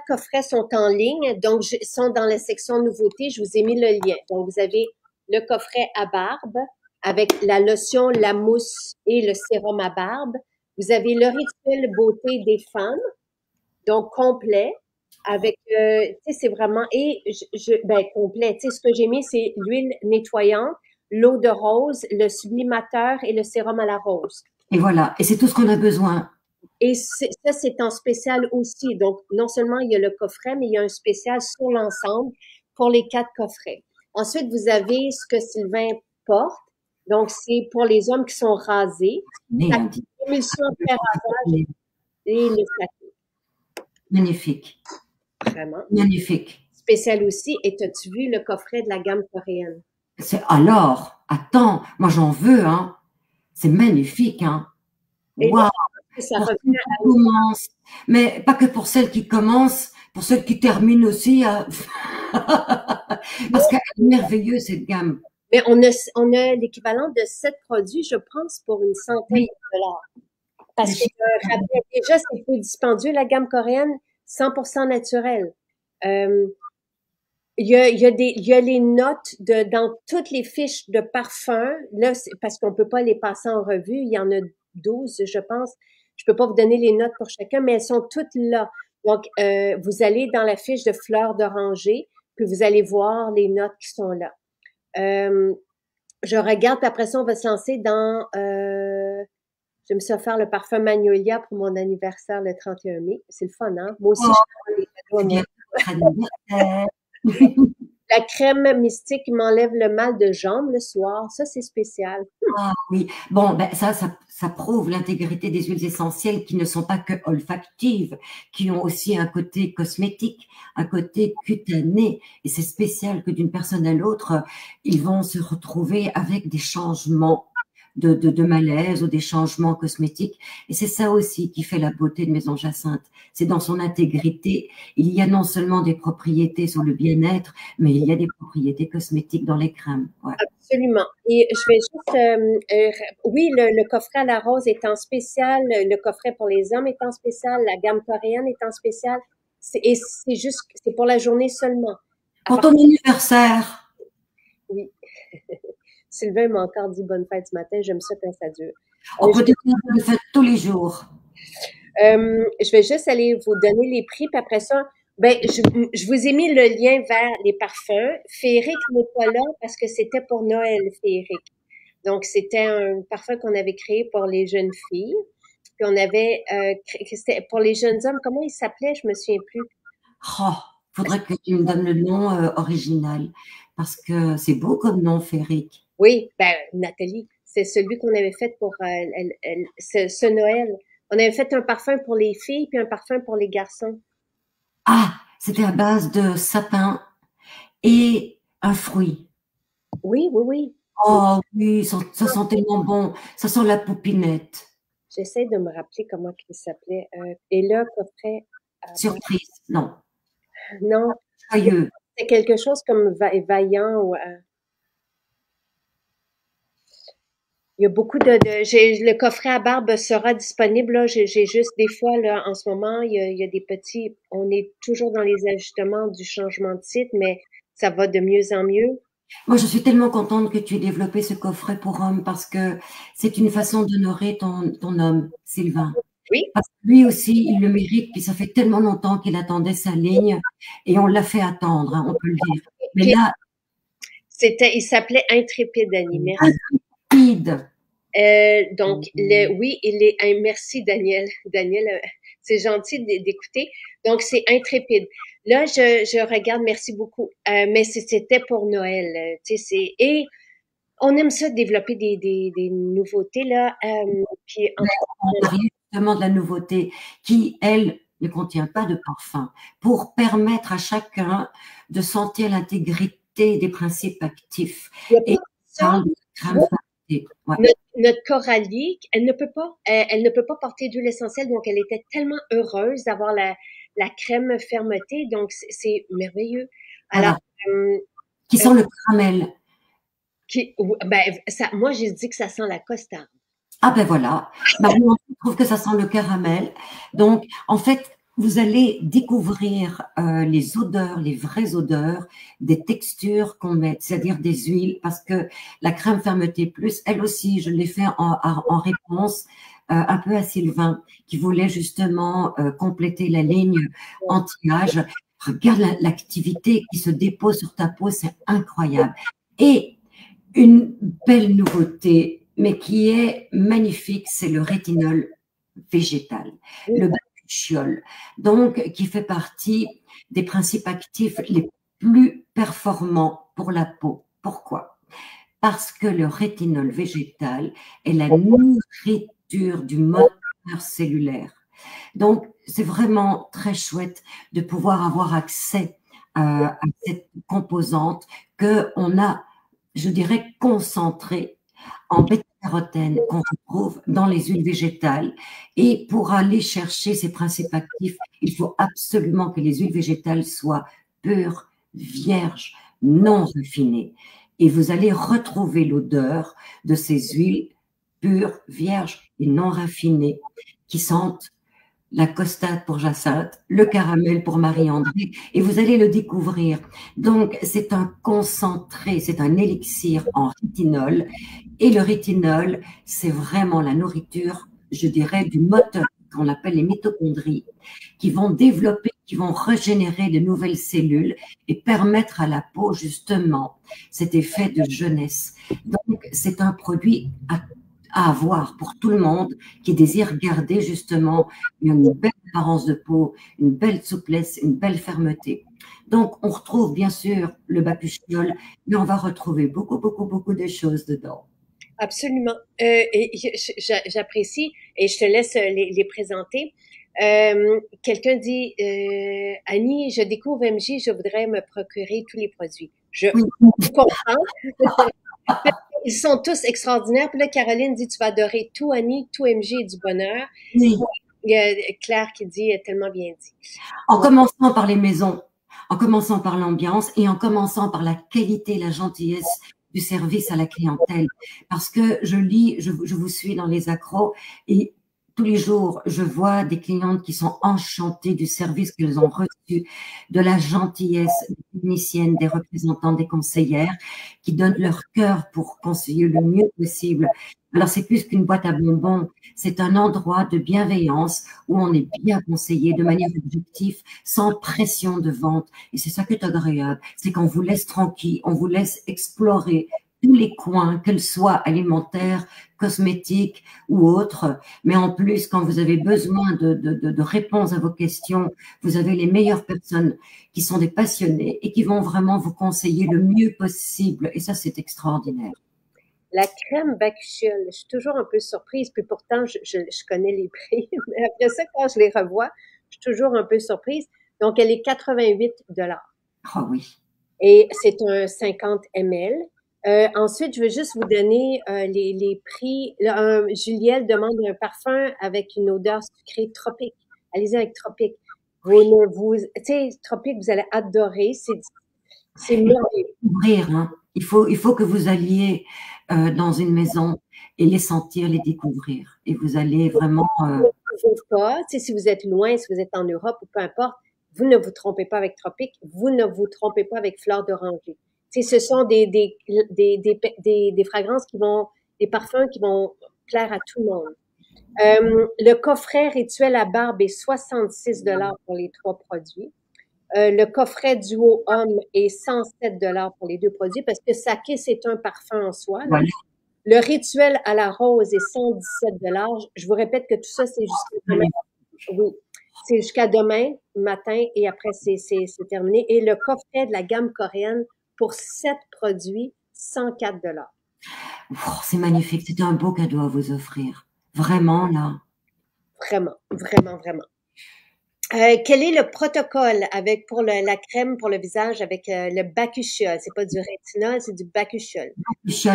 S1: coffrets sont en ligne, donc sont dans la section nouveautés. Je vous ai mis le lien. Donc, vous avez le coffret à barbe avec la lotion, la mousse et le sérum à barbe. Vous avez le rituel beauté des femmes, donc complet, avec, tu sais, c'est vraiment, et complet. Tu sais, ce que j'ai mis, c'est l'huile nettoyante, l'eau de rose, le sublimateur et le sérum à la rose.
S2: Et voilà, et c'est tout ce qu'on a besoin.
S1: Et ça, c'est en spécial aussi. Donc, non seulement il y a le coffret, mais il y a un spécial sur l'ensemble pour les 4 coffrets. Ensuite, vous avez ce que Sylvain porte. Donc, c'est pour les hommes qui sont rasés. Émulsion fait ravage et le saté.
S2: Magnifique.
S1: Vraiment.
S2: Magnifique.
S1: Spécial aussi. Et as-tu vu le coffret de la gamme coréenne?
S2: Alors, attends, moi j'en veux, hein. C'est magnifique, hein. Waouh!
S1: Ça
S2: commence, mais pas que pour celles qui commencent, pour celles qui terminent aussi. Parce qu'elle est merveilleuse cette gamme.
S1: Mais on a l'équivalent de 7 produits, je pense, pour une centaine de $. Parce que déjà, c'est plus dispendieux, la gamme coréenne, 100% naturelle. Il y a les notes dans toutes les fiches de parfum. Là, parce qu'on peut pas les passer en revue. Il y en a 12, je pense. Je peux pas vous donner les notes pour chacun, mais elles sont toutes là. Donc, vous allez dans la fiche de fleurs d'oranger, puis vous allez voir les notes qui sont là. je regarde, puis après ça, on va se lancer dans... j'aime ça faire le parfum Magnolia pour mon anniversaire le 31 mai. C'est le fun, hein? Moi aussi,
S2: Oh,
S1: je fais des cadeaux à
S2: c'est
S1: moi.
S2: bien votre anniversaire.
S1: La crème mystique qui m'enlève le mal de jambes le soir. Ça, c'est spécial.
S2: Ah oui, bon, ben ça prouve l'intégrité des huiles essentielles qui ne sont pas que olfactives, qui ont aussi un côté cosmétique, un côté cutané. Et c'est spécial que d'une personne à l'autre, ils vont se retrouver avec des changements de malaise ou des changements cosmétiques. Et c'est ça aussi qui fait la beauté de Maison Jacinthe. C'est dans son intégrité. Il y a non seulement des propriétés sur le bien-être, mais il y a des propriétés cosmétiques dans les crèmes. Ouais.
S1: Absolument. Et je vais juste, oui, le coffret à la rose est en spécial, le coffret pour les hommes est en spécial, la gamme coréenne est en spécial. Et c'est juste, c'est pour la journée seulement.
S2: Pour ton anniversaire.
S1: Oui. Sylvain m'a encore dit bonne fête ce matin. J'aime ça quand ça dure.
S2: On peut dire bonne fête tous les jours.
S1: Je vais juste aller vous donner les prix, puis après ça, ben, je vous ai mis le lien vers les parfums. Féerique n'est pas là parce que c'était pour Noël, Féerique. Donc, c'était un parfum qu'on avait créé pour les jeunes filles. Puis on avait, c'était pour les jeunes hommes, comment il s'appelait? Je me souviens plus.
S2: Oh, faudrait que tu me donnes le nom original parce que c'est beau comme nom, Féerique.
S1: Oui, ben, Nathalie, c'est celui qu'on avait fait pour ce Noël. On avait fait un parfum pour les filles puis un parfum pour les garçons.
S2: Ah, c'était à base de sapin et un fruit.
S1: Oui, oui, oui.
S2: Oh oui, ça sent tellement bon. Ça sent la poupinette.
S1: J'essaie de me rappeler comment il s'appelait. Et là, coffret.
S2: Surprise, non.
S1: Non,
S2: Joyeux.
S1: c'est quelque chose comme vaillant ou. Il y a beaucoup le coffret à barbe sera disponible, là. J'ai juste des fois, là, en ce moment, il y a des petits, on est toujours dans les ajustements du changement de site, mais ça va de mieux en mieux.
S2: Moi, je suis tellement contente que tu aies développé ce coffret pour homme parce que c'est une façon d'honorer ton homme, Sylvain.
S1: Oui,
S2: Parce que lui aussi, il le mérite, puis ça fait tellement longtemps qu'il attendait sa ligne et on l'a fait attendre, hein, on peut le dire. Mais
S1: puis
S2: là,
S1: il s'appelait Intrépide Annie. Merci.
S2: intrépide.
S1: Donc, oui, merci Daniel. Daniel, c'est gentil d'écouter. Donc, c'est Intrépide. Là, je regarde, merci beaucoup. Mais c'était pour Noël. Tu sais, et on aime ça développer des nouveautés, là. Puis,
S2: On parlait justement de la nouveauté qui, elle, ne contient pas de parfum pour permettre à chacun de sentir l'intégrité des principes actifs.
S1: il y a
S2: Et
S1: pas ça.
S2: crème feuilletée. Ouais.
S1: Notre Coralie, elle ne peut pas porter d'huile essentielle, donc elle était tellement heureuse d'avoir la crème fermetée, donc c'est merveilleux. Alors,
S2: Qui sent le caramel.
S1: moi, j'ai dit que ça sent la costard.
S2: Ah ben voilà, Marion trouve que ça sent le caramel. Donc, en fait, vous allez découvrir les odeurs, les vraies odeurs, des textures qu'on met, c'est-à-dire des huiles, parce que la crème fermeté plus, elle aussi, je l'ai fait en réponse un peu à Sylvain, qui voulait justement compléter la ligne anti-âge. Regarde l'activité qui se dépose sur ta peau, c'est incroyable. Et une belle nouveauté, mais qui est magnifique, c'est le rétinol végétal, le bakuchiol, donc qui fait partie des principes actifs les plus performants pour la peau. Pourquoi? Parce que le rétinol végétal est la nourriture du moteur cellulaire. Donc, c'est vraiment très chouette de pouvoir avoir accès à cette composante qu'on a, je dirais, concentrée en bêta-carotène qu'on retrouve dans les huiles végétales. Et pour aller chercher ces principes actifs, il faut absolument que les huiles végétales soient pures, vierges, non raffinées. Et vous allez retrouver l'odeur de ces huiles pures, vierges et non raffinées qui sentent la costade pour Jacinthe, le caramel pour Marie-André, et vous allez le découvrir. Donc, c'est un concentré, c'est un élixir en rétinol, et le rétinol, c'est vraiment la nourriture, je dirais, du moteur qu'on appelle les mitochondries, qui vont développer, qui vont régénérer de nouvelles cellules et permettre à la peau, justement, cet effet de jeunesse. Donc, c'est un produit à avoir pour tout le monde qui désire garder, justement, une belle apparence de peau, une belle souplesse, une belle fermeté. Donc, on retrouve bien sûr le bakuchiol, mais on va retrouver beaucoup, beaucoup, beaucoup de choses dedans.
S1: Absolument. Et j'apprécie et je te laisse les présenter. Quelqu'un dit, Annie, je découvre MJ, je voudrais me procurer tous les produits. Je
S2: Oui,
S1: comprends. Ils sont tous extraordinaires. Puis là, Caroline dit, tu vas adorer tout Annie, tout MJ et du bonheur.
S2: oui.
S1: Il y a Claire qui dit, tellement bien dit.
S2: En commençant par les maisons, en commençant par l'ambiance et en commençant par la qualité, la gentillesse du service à la clientèle. Parce que je lis, je vous suis dans les accros et tous les jours, je vois des clientes qui sont enchantées du service qu'elles ont reçu, de la gentillesse des techniciennes, des représentants, des conseillères, qui donnent leur cœur pour conseiller le mieux possible. Alors, c'est plus qu'une boîte à bonbons, c'est un endroit de bienveillance où on est bien conseillé de manière objective, sans pression de vente. Et c'est ça qui est agréable, c'est qu'on vous laisse tranquille, on vous laisse explorer tous les coins, qu'elles soient alimentaires, cosmétiques ou autres. Mais en plus, quand vous avez besoin de réponses à vos questions, vous avez les meilleures personnes qui sont des passionnés et qui vont vraiment vous conseiller le mieux possible. Et ça, c'est extraordinaire.
S1: La crème Bakuchiol, je suis toujours un peu surprise, puis pourtant, je connais les prix, mais après ça, quand je les revois, je suis toujours un peu surprise. Donc, elle est 88 $.
S2: Ah oui.
S1: Et c'est un 50 ml. Ensuite, je veux juste vous donner les prix. Là, Juliette demande un parfum avec une odeur sucrée tropique. Allez-y avec tropique. Tu sais, tropique, vous allez adorer. C'est merveilleux.
S2: Ouvrir, hein. Il faut que vous alliez dans une maison et les sentir, les découvrir. Et vous allez vraiment...
S1: Pas, tu sais, si vous êtes loin, si vous êtes en Europe ou peu importe, vous ne vous trompez pas avec tropique, vous ne vous trompez pas avec fleur d'oranger. Tu sais, ce sont des fragrances des parfums qui vont plaire à tout le monde. Le coffret rituel à barbe est 66 $ pour les 3 produits. Le coffret duo homme est 107 $ pour les 2 produits parce que Saké, c'est un parfum en soi.
S2: Voilà.
S1: Le rituel à la rose est 117 $. Je vous répète que tout ça, c'est jusqu'à demain. Oui. C'est jusqu'à demain matin et après, c'est terminé. Et le coffret de la gamme coréenne pour 7 produits, 104 $.
S2: Oh, c'est magnifique. C'est un beau cadeau à vous offrir. Vraiment, là.
S1: Vraiment, vraiment, vraiment. Quel est le protocole pour la crème pour le visage avec le Bakuchiol? C'est pas du rétinol, c'est du Bakuchiol.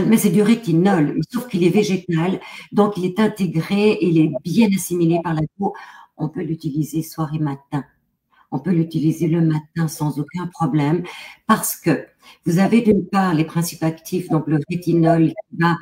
S2: Mais c'est du rétinol, sauf qu'il est végétal, donc il est intégré, il est bien assimilé par la peau. On peut l'utiliser soir et matin. On peut l'utiliser le matin sans aucun problème parce que vous avez d'une part les principes actifs, donc le rétinol qui va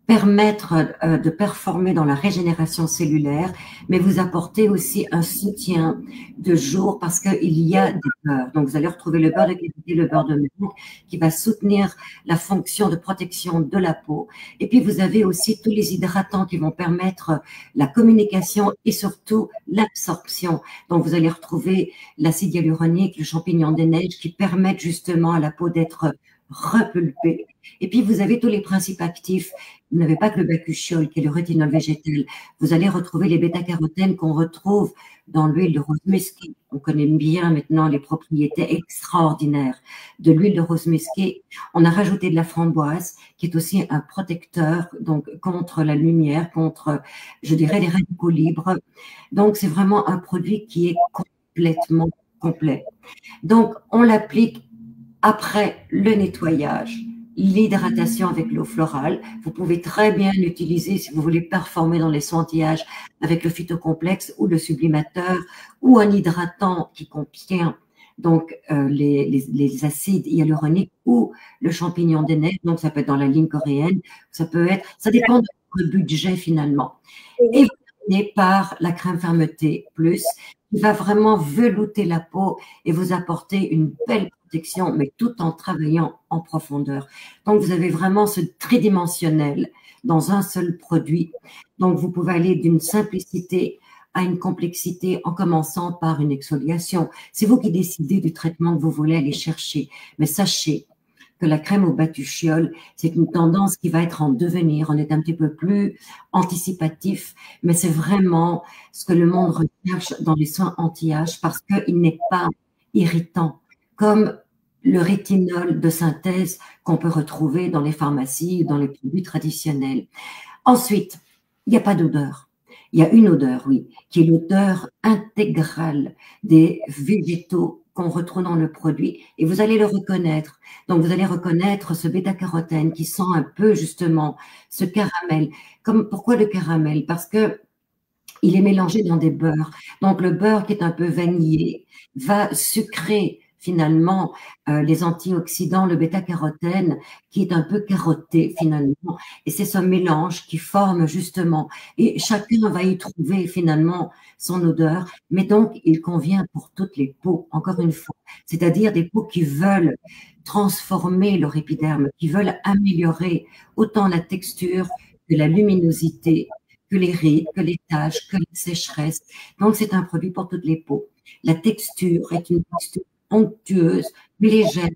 S2: permettre de performer dans la régénération cellulaire, mais vous apportez aussi un soutien de jour parce qu'il y a des beurres. Donc, vous allez retrouver le beurre de qualité, le beurre de mangue qui va soutenir la fonction de protection de la peau. Et puis, vous avez aussi tous les hydratants qui vont permettre la communication et surtout l'absorption. Donc, vous allez retrouver l'acide hyaluronique, le champignon des neiges qui permettent justement à la peau d'être repulpée. Et puis, vous avez tous les principes actifs. Vous n'avez pas que le bakuchiol, qui est le rétinol végétal. Vous allez retrouver les bêta-carotènes qu'on retrouve dans l'huile de rose musquée. On connaît bien maintenant les propriétés extraordinaires de l'huile de rose musquée. On a rajouté de la framboise, qui est aussi un protecteur, donc, contre la lumière, contre, je dirais, les radicaux libres. Donc, c'est vraiment un produit qui est complètement complet. Donc, on l'applique après le nettoyage, l'hydratation avec l'eau florale. Vous pouvez très bien l'utiliser si vous voulez performer dans les soins anti-âge avec le phytocomplexe ou le sublimateur ou un hydratant qui contient donc les acides hyaluroniques ou le champignon des neiges. Donc, ça peut être dans la ligne coréenne, ça peut être, ça dépend de votre budget finalement. Et vous terminez par la crème fermeté plus, qui va vraiment velouter la peau et vous apporter une belle protection, mais tout en travaillant en profondeur. Donc, vous avez vraiment ce tridimensionnel dans un seul produit. Donc, vous pouvez aller d'une simplicité à une complexité en commençant par une exfoliation. C'est vous qui décidez du traitement que vous voulez aller chercher. Mais sachez que la crème au battue-chiole, c'est une tendance qui va être en devenir. On est un petit peu plus anticipatif, mais c'est vraiment ce que le monde recherche dans les soins anti-âge parce qu'il n'est pas irritant, comme le rétinol de synthèse qu'on peut retrouver dans les pharmacies, dans les produits traditionnels. Ensuite, il n'y a pas d'odeur. Il y a une odeur, oui, qui est l'odeur intégrale des végétaux qu'on retrouve dans le produit et vous allez le reconnaître. Donc, vous allez reconnaître ce bêta-carotène qui sent un peu justement ce caramel. Pourquoi le caramel? Parce que il est mélangé dans des beurres. Donc, le beurre qui est un peu vanillé va sucrer finalement les antioxydants, le bêta-carotène qui est un peu carotté finalement. Et c'est ce mélange qui forme justement. Et chacun va y trouver finalement son odeur. Mais donc, il convient pour toutes les peaux, encore une fois. C'est-à-dire des peaux qui veulent transformer leur épiderme, qui veulent améliorer autant la texture que la luminosité, que les rides, que les taches, que la sécheresse. Donc, c'est un produit pour toutes les peaux. La texture est une texture onctueuse, mais légère.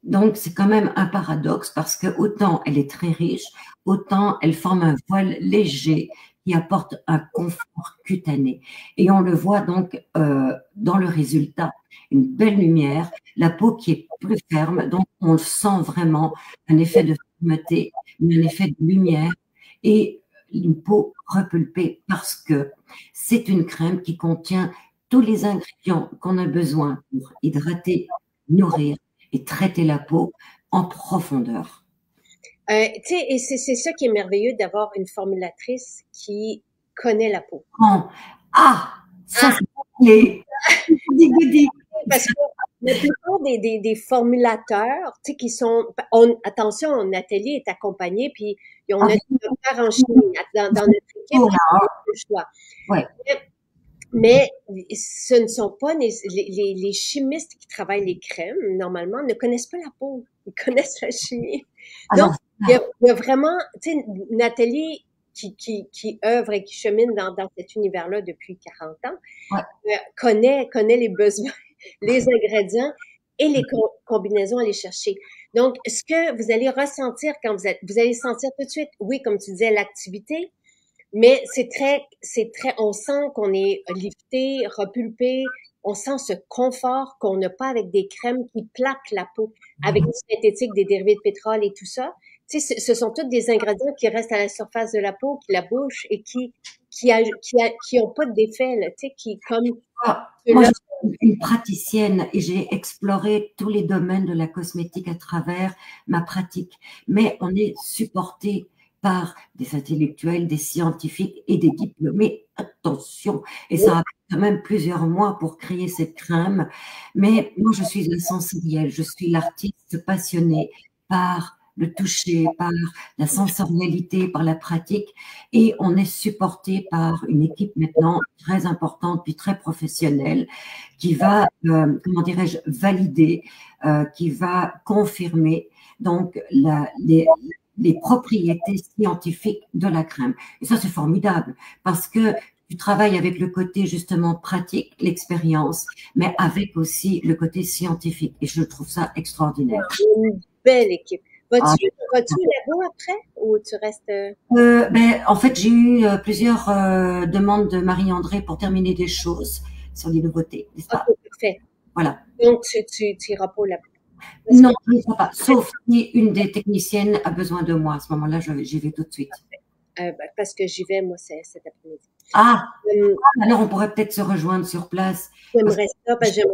S2: Donc, c'est quand même un paradoxe parce que autant elle est très riche, autant elle forme un voile léger qui apporte un confort cutané. Et on le voit donc dans le résultat, une belle lumière, la peau qui est plus ferme, donc on sent vraiment un effet de fermeté, un effet de lumière et une peau repulpée parce que c'est une crème qui contient tous les ingrédients qu'on a besoin pour hydrater, nourrir et traiter la peau en profondeur.
S1: Tu sais, et c'est ça qui est merveilleux d'avoir une formulatrice qui connaît la peau.
S2: Ah, ça c'est les goody.
S1: Parce que la plupart des formulateurs, tu sais, qui sont, attention, Nathalie est accompagnée, puis on a des docteurs en chimie dans notre équipe, on a le choix.
S2: Ouais.
S1: Mais ce ne sont pas les chimistes qui travaillent les crèmes, normalement, ne connaissent pas la peau. Ils connaissent la chimie. Donc, il y a vraiment, tu sais, Nathalie qui œuvre et qui chemine dans cet univers-là depuis 40 ans, connaît les besoins, les ingrédients et les combinaisons à aller chercher. Donc, ce que vous allez ressentir quand vous allez sentir tout de suite, oui, comme tu disais, l'activité, mais c'est très, on sent qu'on est lifté, repulpé, on sent ce confort qu'on n'a pas avec des crèmes qui plaquent la peau, avec du synthétique, des dérivés de pétrole et tout ça. Tu sais, ce sont tous des ingrédients qui restent à la surface de la peau, qui la bouchent et qui ont pas d'effet, là, tu sais, qui comme.
S2: Moi, je suis une praticienne et j'ai exploré tous les domaines de la cosmétique à travers ma pratique. Mais on est supporté par des intellectuels, des scientifiques et des diplômés. Attention, et ça a pris quand même plusieurs mois pour créer cette crème. Mais moi, je suis une sensorielle, je suis l'artiste passionnée par le toucher, par la sensorialité, par la pratique. Et on est supporté par une équipe maintenant très importante puis très professionnelle qui va, comment dirais-je, valider, qui va confirmer donc les propriétés scientifiques de la crème. Et ça, c'est formidable parce que tu travailles avec le côté justement pratique, l'expérience, mais avec aussi le côté scientifique. Et je trouve ça extraordinaire.
S1: Une belle équipe. Vas-tu là-bas après ou tu restes?
S2: En fait, j'ai eu plusieurs demandes de Marie-André pour terminer des choses sur les nouveautés, n'est-ce pas?
S1: Ok, parfait.
S2: Voilà.
S1: Donc, tu iras pas là-bas?
S2: Non, je ne sais pas. Sauf si une des techniciennes a besoin de moi. À ce moment-là, j'y vais tout de suite.
S1: Parce que j'y vais, moi, cet après-midi.
S2: Alors on pourrait peut-être se rejoindre sur place.
S1: J'aimerais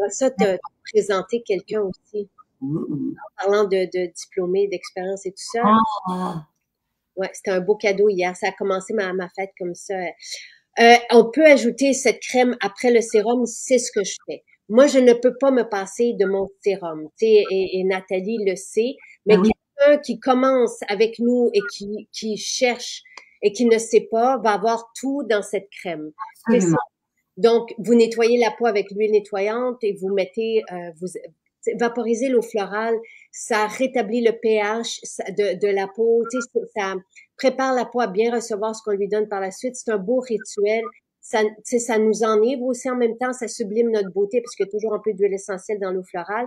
S1: ça te présenter quelqu'un aussi. En parlant de diplômé, d'expérience et tout ça. Ouais, c'était un beau cadeau hier. Ça a commencé ma fête comme ça. On peut ajouter cette crème après le sérum, c'est ce que je fais. Moi, je ne peux pas me passer de mon sérum, tu sais, et Nathalie le sait, mais quelqu'un qui commence avec nous et qui cherche et qui ne sait pas, va avoir tout dans cette crème. Donc, vous nettoyez la peau avec l'huile nettoyante et vous mettez, vous vaporisez l'eau florale, ça rétablit le pH de la peau, tu sais, ça prépare la peau à bien recevoir ce qu'on lui donne par la suite. C'est un beau rituel. Ça, tu sais, ça nous enivre aussi en même temps, ça sublime notre beauté parce qu'il y a toujours un peu d'huile essentielle dans l'eau florale.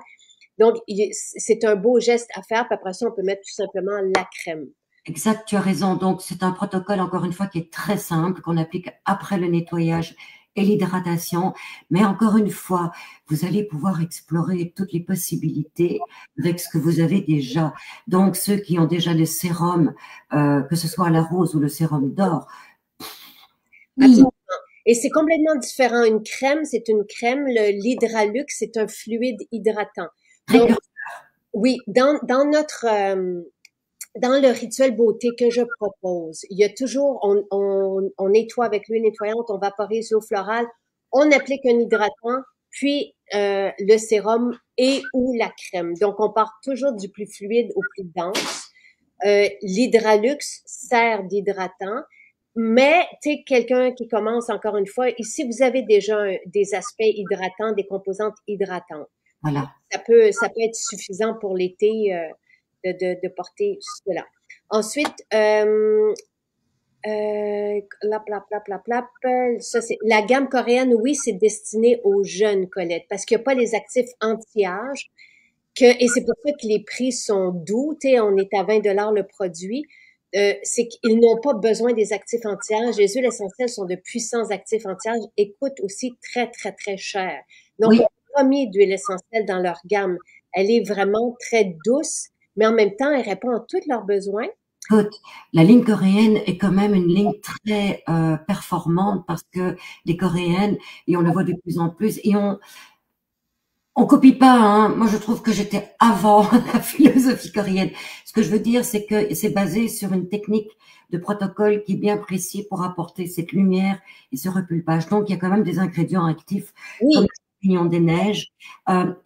S1: Donc, c'est un beau geste à faire. Puis après ça, on peut mettre tout simplement la crème.
S2: Exact, tu as raison. Donc, c'est un protocole, encore une fois, qui est très simple, qu'on applique après le nettoyage et l'hydratation. Mais encore une fois, vous allez pouvoir explorer toutes les possibilités avec ce que vous avez déjà. Donc, ceux qui ont déjà le sérum, que ce soit à la rose ou le sérum d'or,
S1: Absolument. Et c'est complètement différent. Une crème, c'est une crème. L'Hydralux, c'est un fluide hydratant. Donc, oui, dans notre dans le rituel beauté que je propose, il y a toujours, on nettoie avec l'huile nettoyante, on vaporise l'eau florale, on applique un hydratant, puis le sérum et ou la crème. Donc, on part toujours du plus fluide au plus dense. L'Hydralux sert d'hydratant, mais tu sais, quelqu'un qui commence encore une fois, ici vous avez déjà des aspects hydratants, des composantes hydratantes.
S2: voilà.
S1: Ça peut être suffisant pour l'été de porter cela. Ensuite, ça c'est la gamme coréenne, oui, c'est destiné aux jeunes Colette parce qu'il n'y a pas les actifs anti-âge et c'est pour ça que les prix sont doux. Tu sais, on est à 20 $ le produit. C'est qu'ils n'ont pas besoin des actifs anti-âge. Les huiles essentielles sont de puissants actifs anti-âge et coûtent aussi très, très, très cher. Donc,
S2: Oui.
S1: on a mis d'huile essentielle dans leur gamme. Elle est vraiment très douce, mais en même temps, elle répond à tous leurs besoins.
S2: Écoute, la ligne coréenne est quand même une ligne très performante parce que les Coréennes, et on le voit de plus en plus, et on copie pas, hein. Moi, je trouve que j'étais avant la philosophie coréenne. Ce que je veux dire, c'est que c'est basé sur une technique de protocole qui est bien précis pour apporter cette lumière et ce repulpage. Donc, il y a quand même des ingrédients actifs
S1: Oui.
S2: comme les champignons des neiges.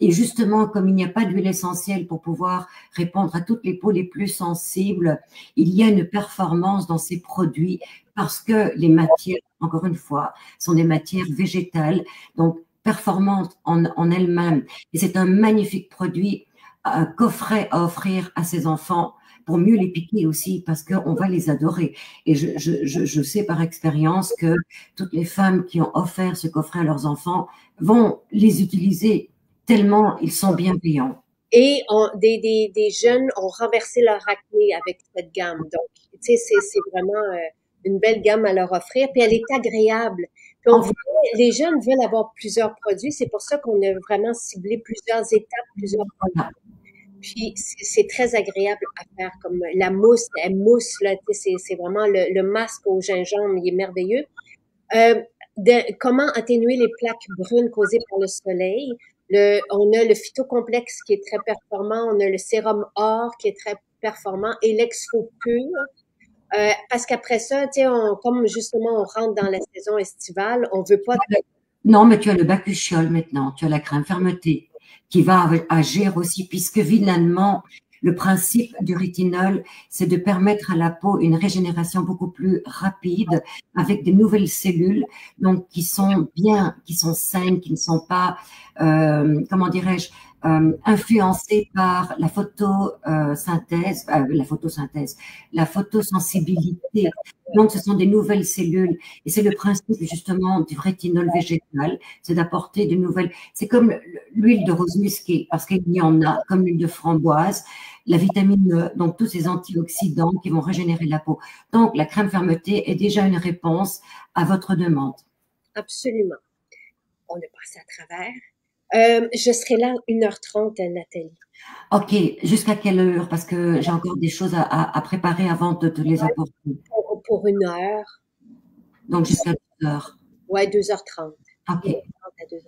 S2: Et justement, comme il n'y a pas d'huile essentielle pour pouvoir répondre à toutes les peaux les plus sensibles, il y a une performance dans ces produits parce que les matières, encore une fois, sont des matières végétales. Donc, performante en elle-même. Et c'est un magnifique produit, un coffret à offrir à ses enfants pour mieux les piquer aussi, parce qu'on va les adorer. Et je sais par expérience que toutes les femmes qui ont offert ce coffret à leurs enfants vont les utiliser tellement ils sont bienveillants.
S1: Et des jeunes ont renversé leur acné avec cette gamme. Donc, tu sais, c'est vraiment une belle gamme à leur offrir. Puis elle est agréable. Puis les jeunes veulent avoir plusieurs produits. C'est pour ça qu'on a vraiment ciblé plusieurs étapes, plusieurs produits. Puis c'est très agréable à faire, comme la mousse, elle mousse, là, c'est vraiment le masque au gingembre, il est merveilleux. Comment atténuer les plaques brunes causées par le soleil? On a le phytocomplexe qui est très performant, on a le sérum or qui est très performant et l'exfo pur. Parce qu'après ça, tu sais, comme justement on rentre dans la saison estivale, on veut pas.
S2: Non, mais tu as le bacuchiol maintenant, tu as la crème fermeté qui va agir aussi, puisque finalement, le principe du rétinol, c'est de permettre à la peau une régénération beaucoup plus rapide avec des nouvelles cellules, donc qui sont bien, qui sont saines, qui ne sont pas, comment dirais-je, influencées par la photosynthèse, la photosensibilité. Donc, ce sont des nouvelles cellules. Et c'est le principe, justement, du rétinol végétal. C'est d'apporter de nouvelles. C'est comme l'huile de rose musquée, parce qu'il y en a, comme l'huile de framboise, la vitamine E, donc tous ces antioxydants qui vont régénérer la peau. Donc, la crème fermeté est déjà une réponse à votre demande.
S1: Absolument. On a passé à travers. Je serai là 1h30, Nathalie.
S2: OK. Jusqu'à quelle heure? Parce que j'ai encore des choses à préparer avant de te les apporter.
S1: Pour 1 heure.
S2: Donc, jusqu'à 2 heures.
S1: Ouais, 2h30.
S2: OK.
S1: 2h30 à 2h.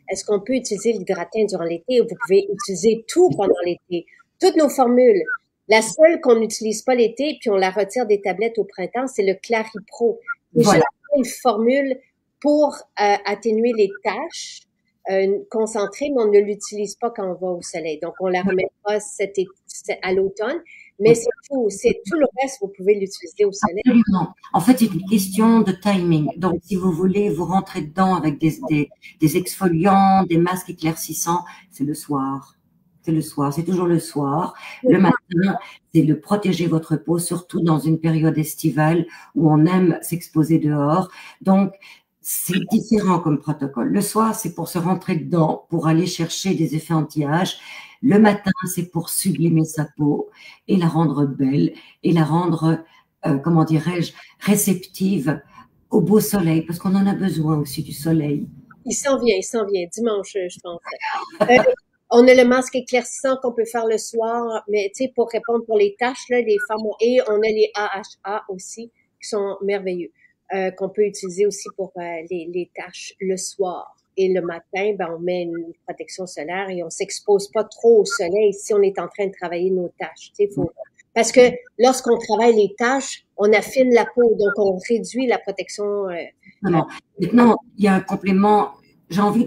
S1: Est-ce qu'on peut utiliser l'hydratin durant l'été? Vous pouvez utiliser tout pendant l'été. Toutes nos formules. La seule qu'on n'utilise pas l'été, puis on la retire des tablettes au printemps, c'est le Claripro. C'est
S2: Voilà.
S1: une formule pour atténuer les taches concentrées, mais on ne l'utilise pas quand on va au soleil. Donc, on la remet pas à l'automne, mais c'est tout. C'est tout le reste, vous pouvez l'utiliser au soleil.
S2: Absolument. En fait, c'est une question de timing. Donc, si vous voulez vous rentrer dedans avec des exfoliants, des masques éclaircissants, c'est le soir. C'est le soir, c'est toujours le soir. Le matin, c'est de protéger votre peau, surtout dans une période estivale où on aime s'exposer dehors. Donc, c'est différent comme protocole. Le soir, c'est pour se rentrer dedans, pour aller chercher des effets anti-âge. Le matin, c'est pour sublimer sa peau et la rendre belle et la rendre, comment dirais-je, réceptive au beau soleil, parce qu'on en a besoin aussi du soleil.
S1: Il s'en vient, dimanche, je pense. Euh, on a le masque éclaircissant qu'on peut faire le soir, mais tu sais, pour répondre pour les tâches, là, les femmes et on a les AHA aussi, qui sont merveilleux, qu'on peut utiliser aussi pour les tâches le soir. Et le matin, ben, on met une protection solaire et on s'expose pas trop au soleil si on est en train de travailler nos tâches. Tu sais, faut, parce que lorsqu'on travaille les tâches, on affine la peau, donc on réduit la protection.
S2: Vraiment. Maintenant, il y a un complément. J'ai envie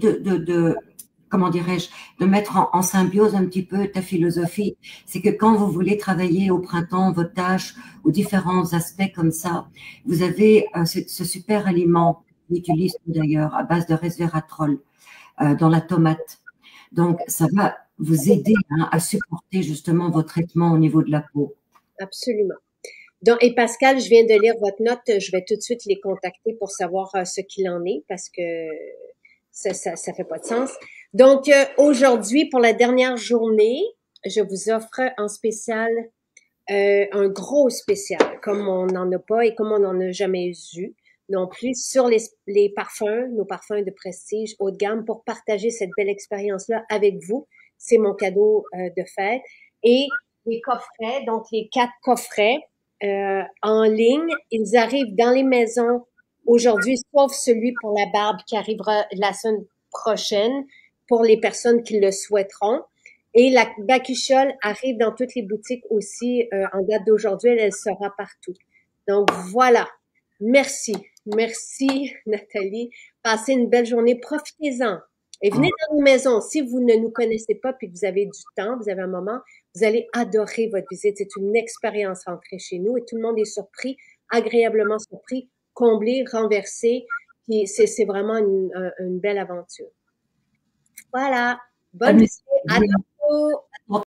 S2: comment dirais-je, de mettre en symbiose un petit peu ta philosophie. C'est que quand vous voulez travailler au printemps vos tâches ou différents aspects comme ça, vous avez ce super aliment qu'on utilise d'ailleurs à base de resveratrol dans la tomate. Donc, ça va vous aider à supporter justement vos traitements au niveau de la peau.
S1: Absolument. Donc, et Pascal, je viens de lire votre note. Je vais tout de suite les contacter pour savoir ce qu'il en est parce que ça fait pas de sens. Donc, aujourd'hui, pour la dernière journée, je vous offre en spécial un gros spécial, comme on n'en a pas et comme on n'en a jamais eu non plus, sur les parfums, nos parfums de prestige haut de gamme pour partager cette belle expérience-là avec vous. C'est mon cadeau de fête. Et les coffrets, donc les 4 coffrets en ligne, ils arrivent dans les maisons aujourd'hui, sauf celui pour la barbe qui arrivera la semaine prochaine pour les personnes qui le souhaiteront. Et la bacuchole arrive dans toutes les boutiques aussi en date d'aujourd'hui. Elle sera partout. Donc voilà. Merci. Merci Nathalie. Passez une belle journée. Profitez-en. Et venez dans nos maisons. Si vous ne nous connaissez pas puis que vous avez du temps, vous avez un moment, vous allez adorer votre visite. C'est une expérience rentrée chez nous et tout le monde est surpris, agréablement surpris, comblé, renversé. Puis c'est vraiment une belle aventure. Voilà. Bonne journée. À bientôt.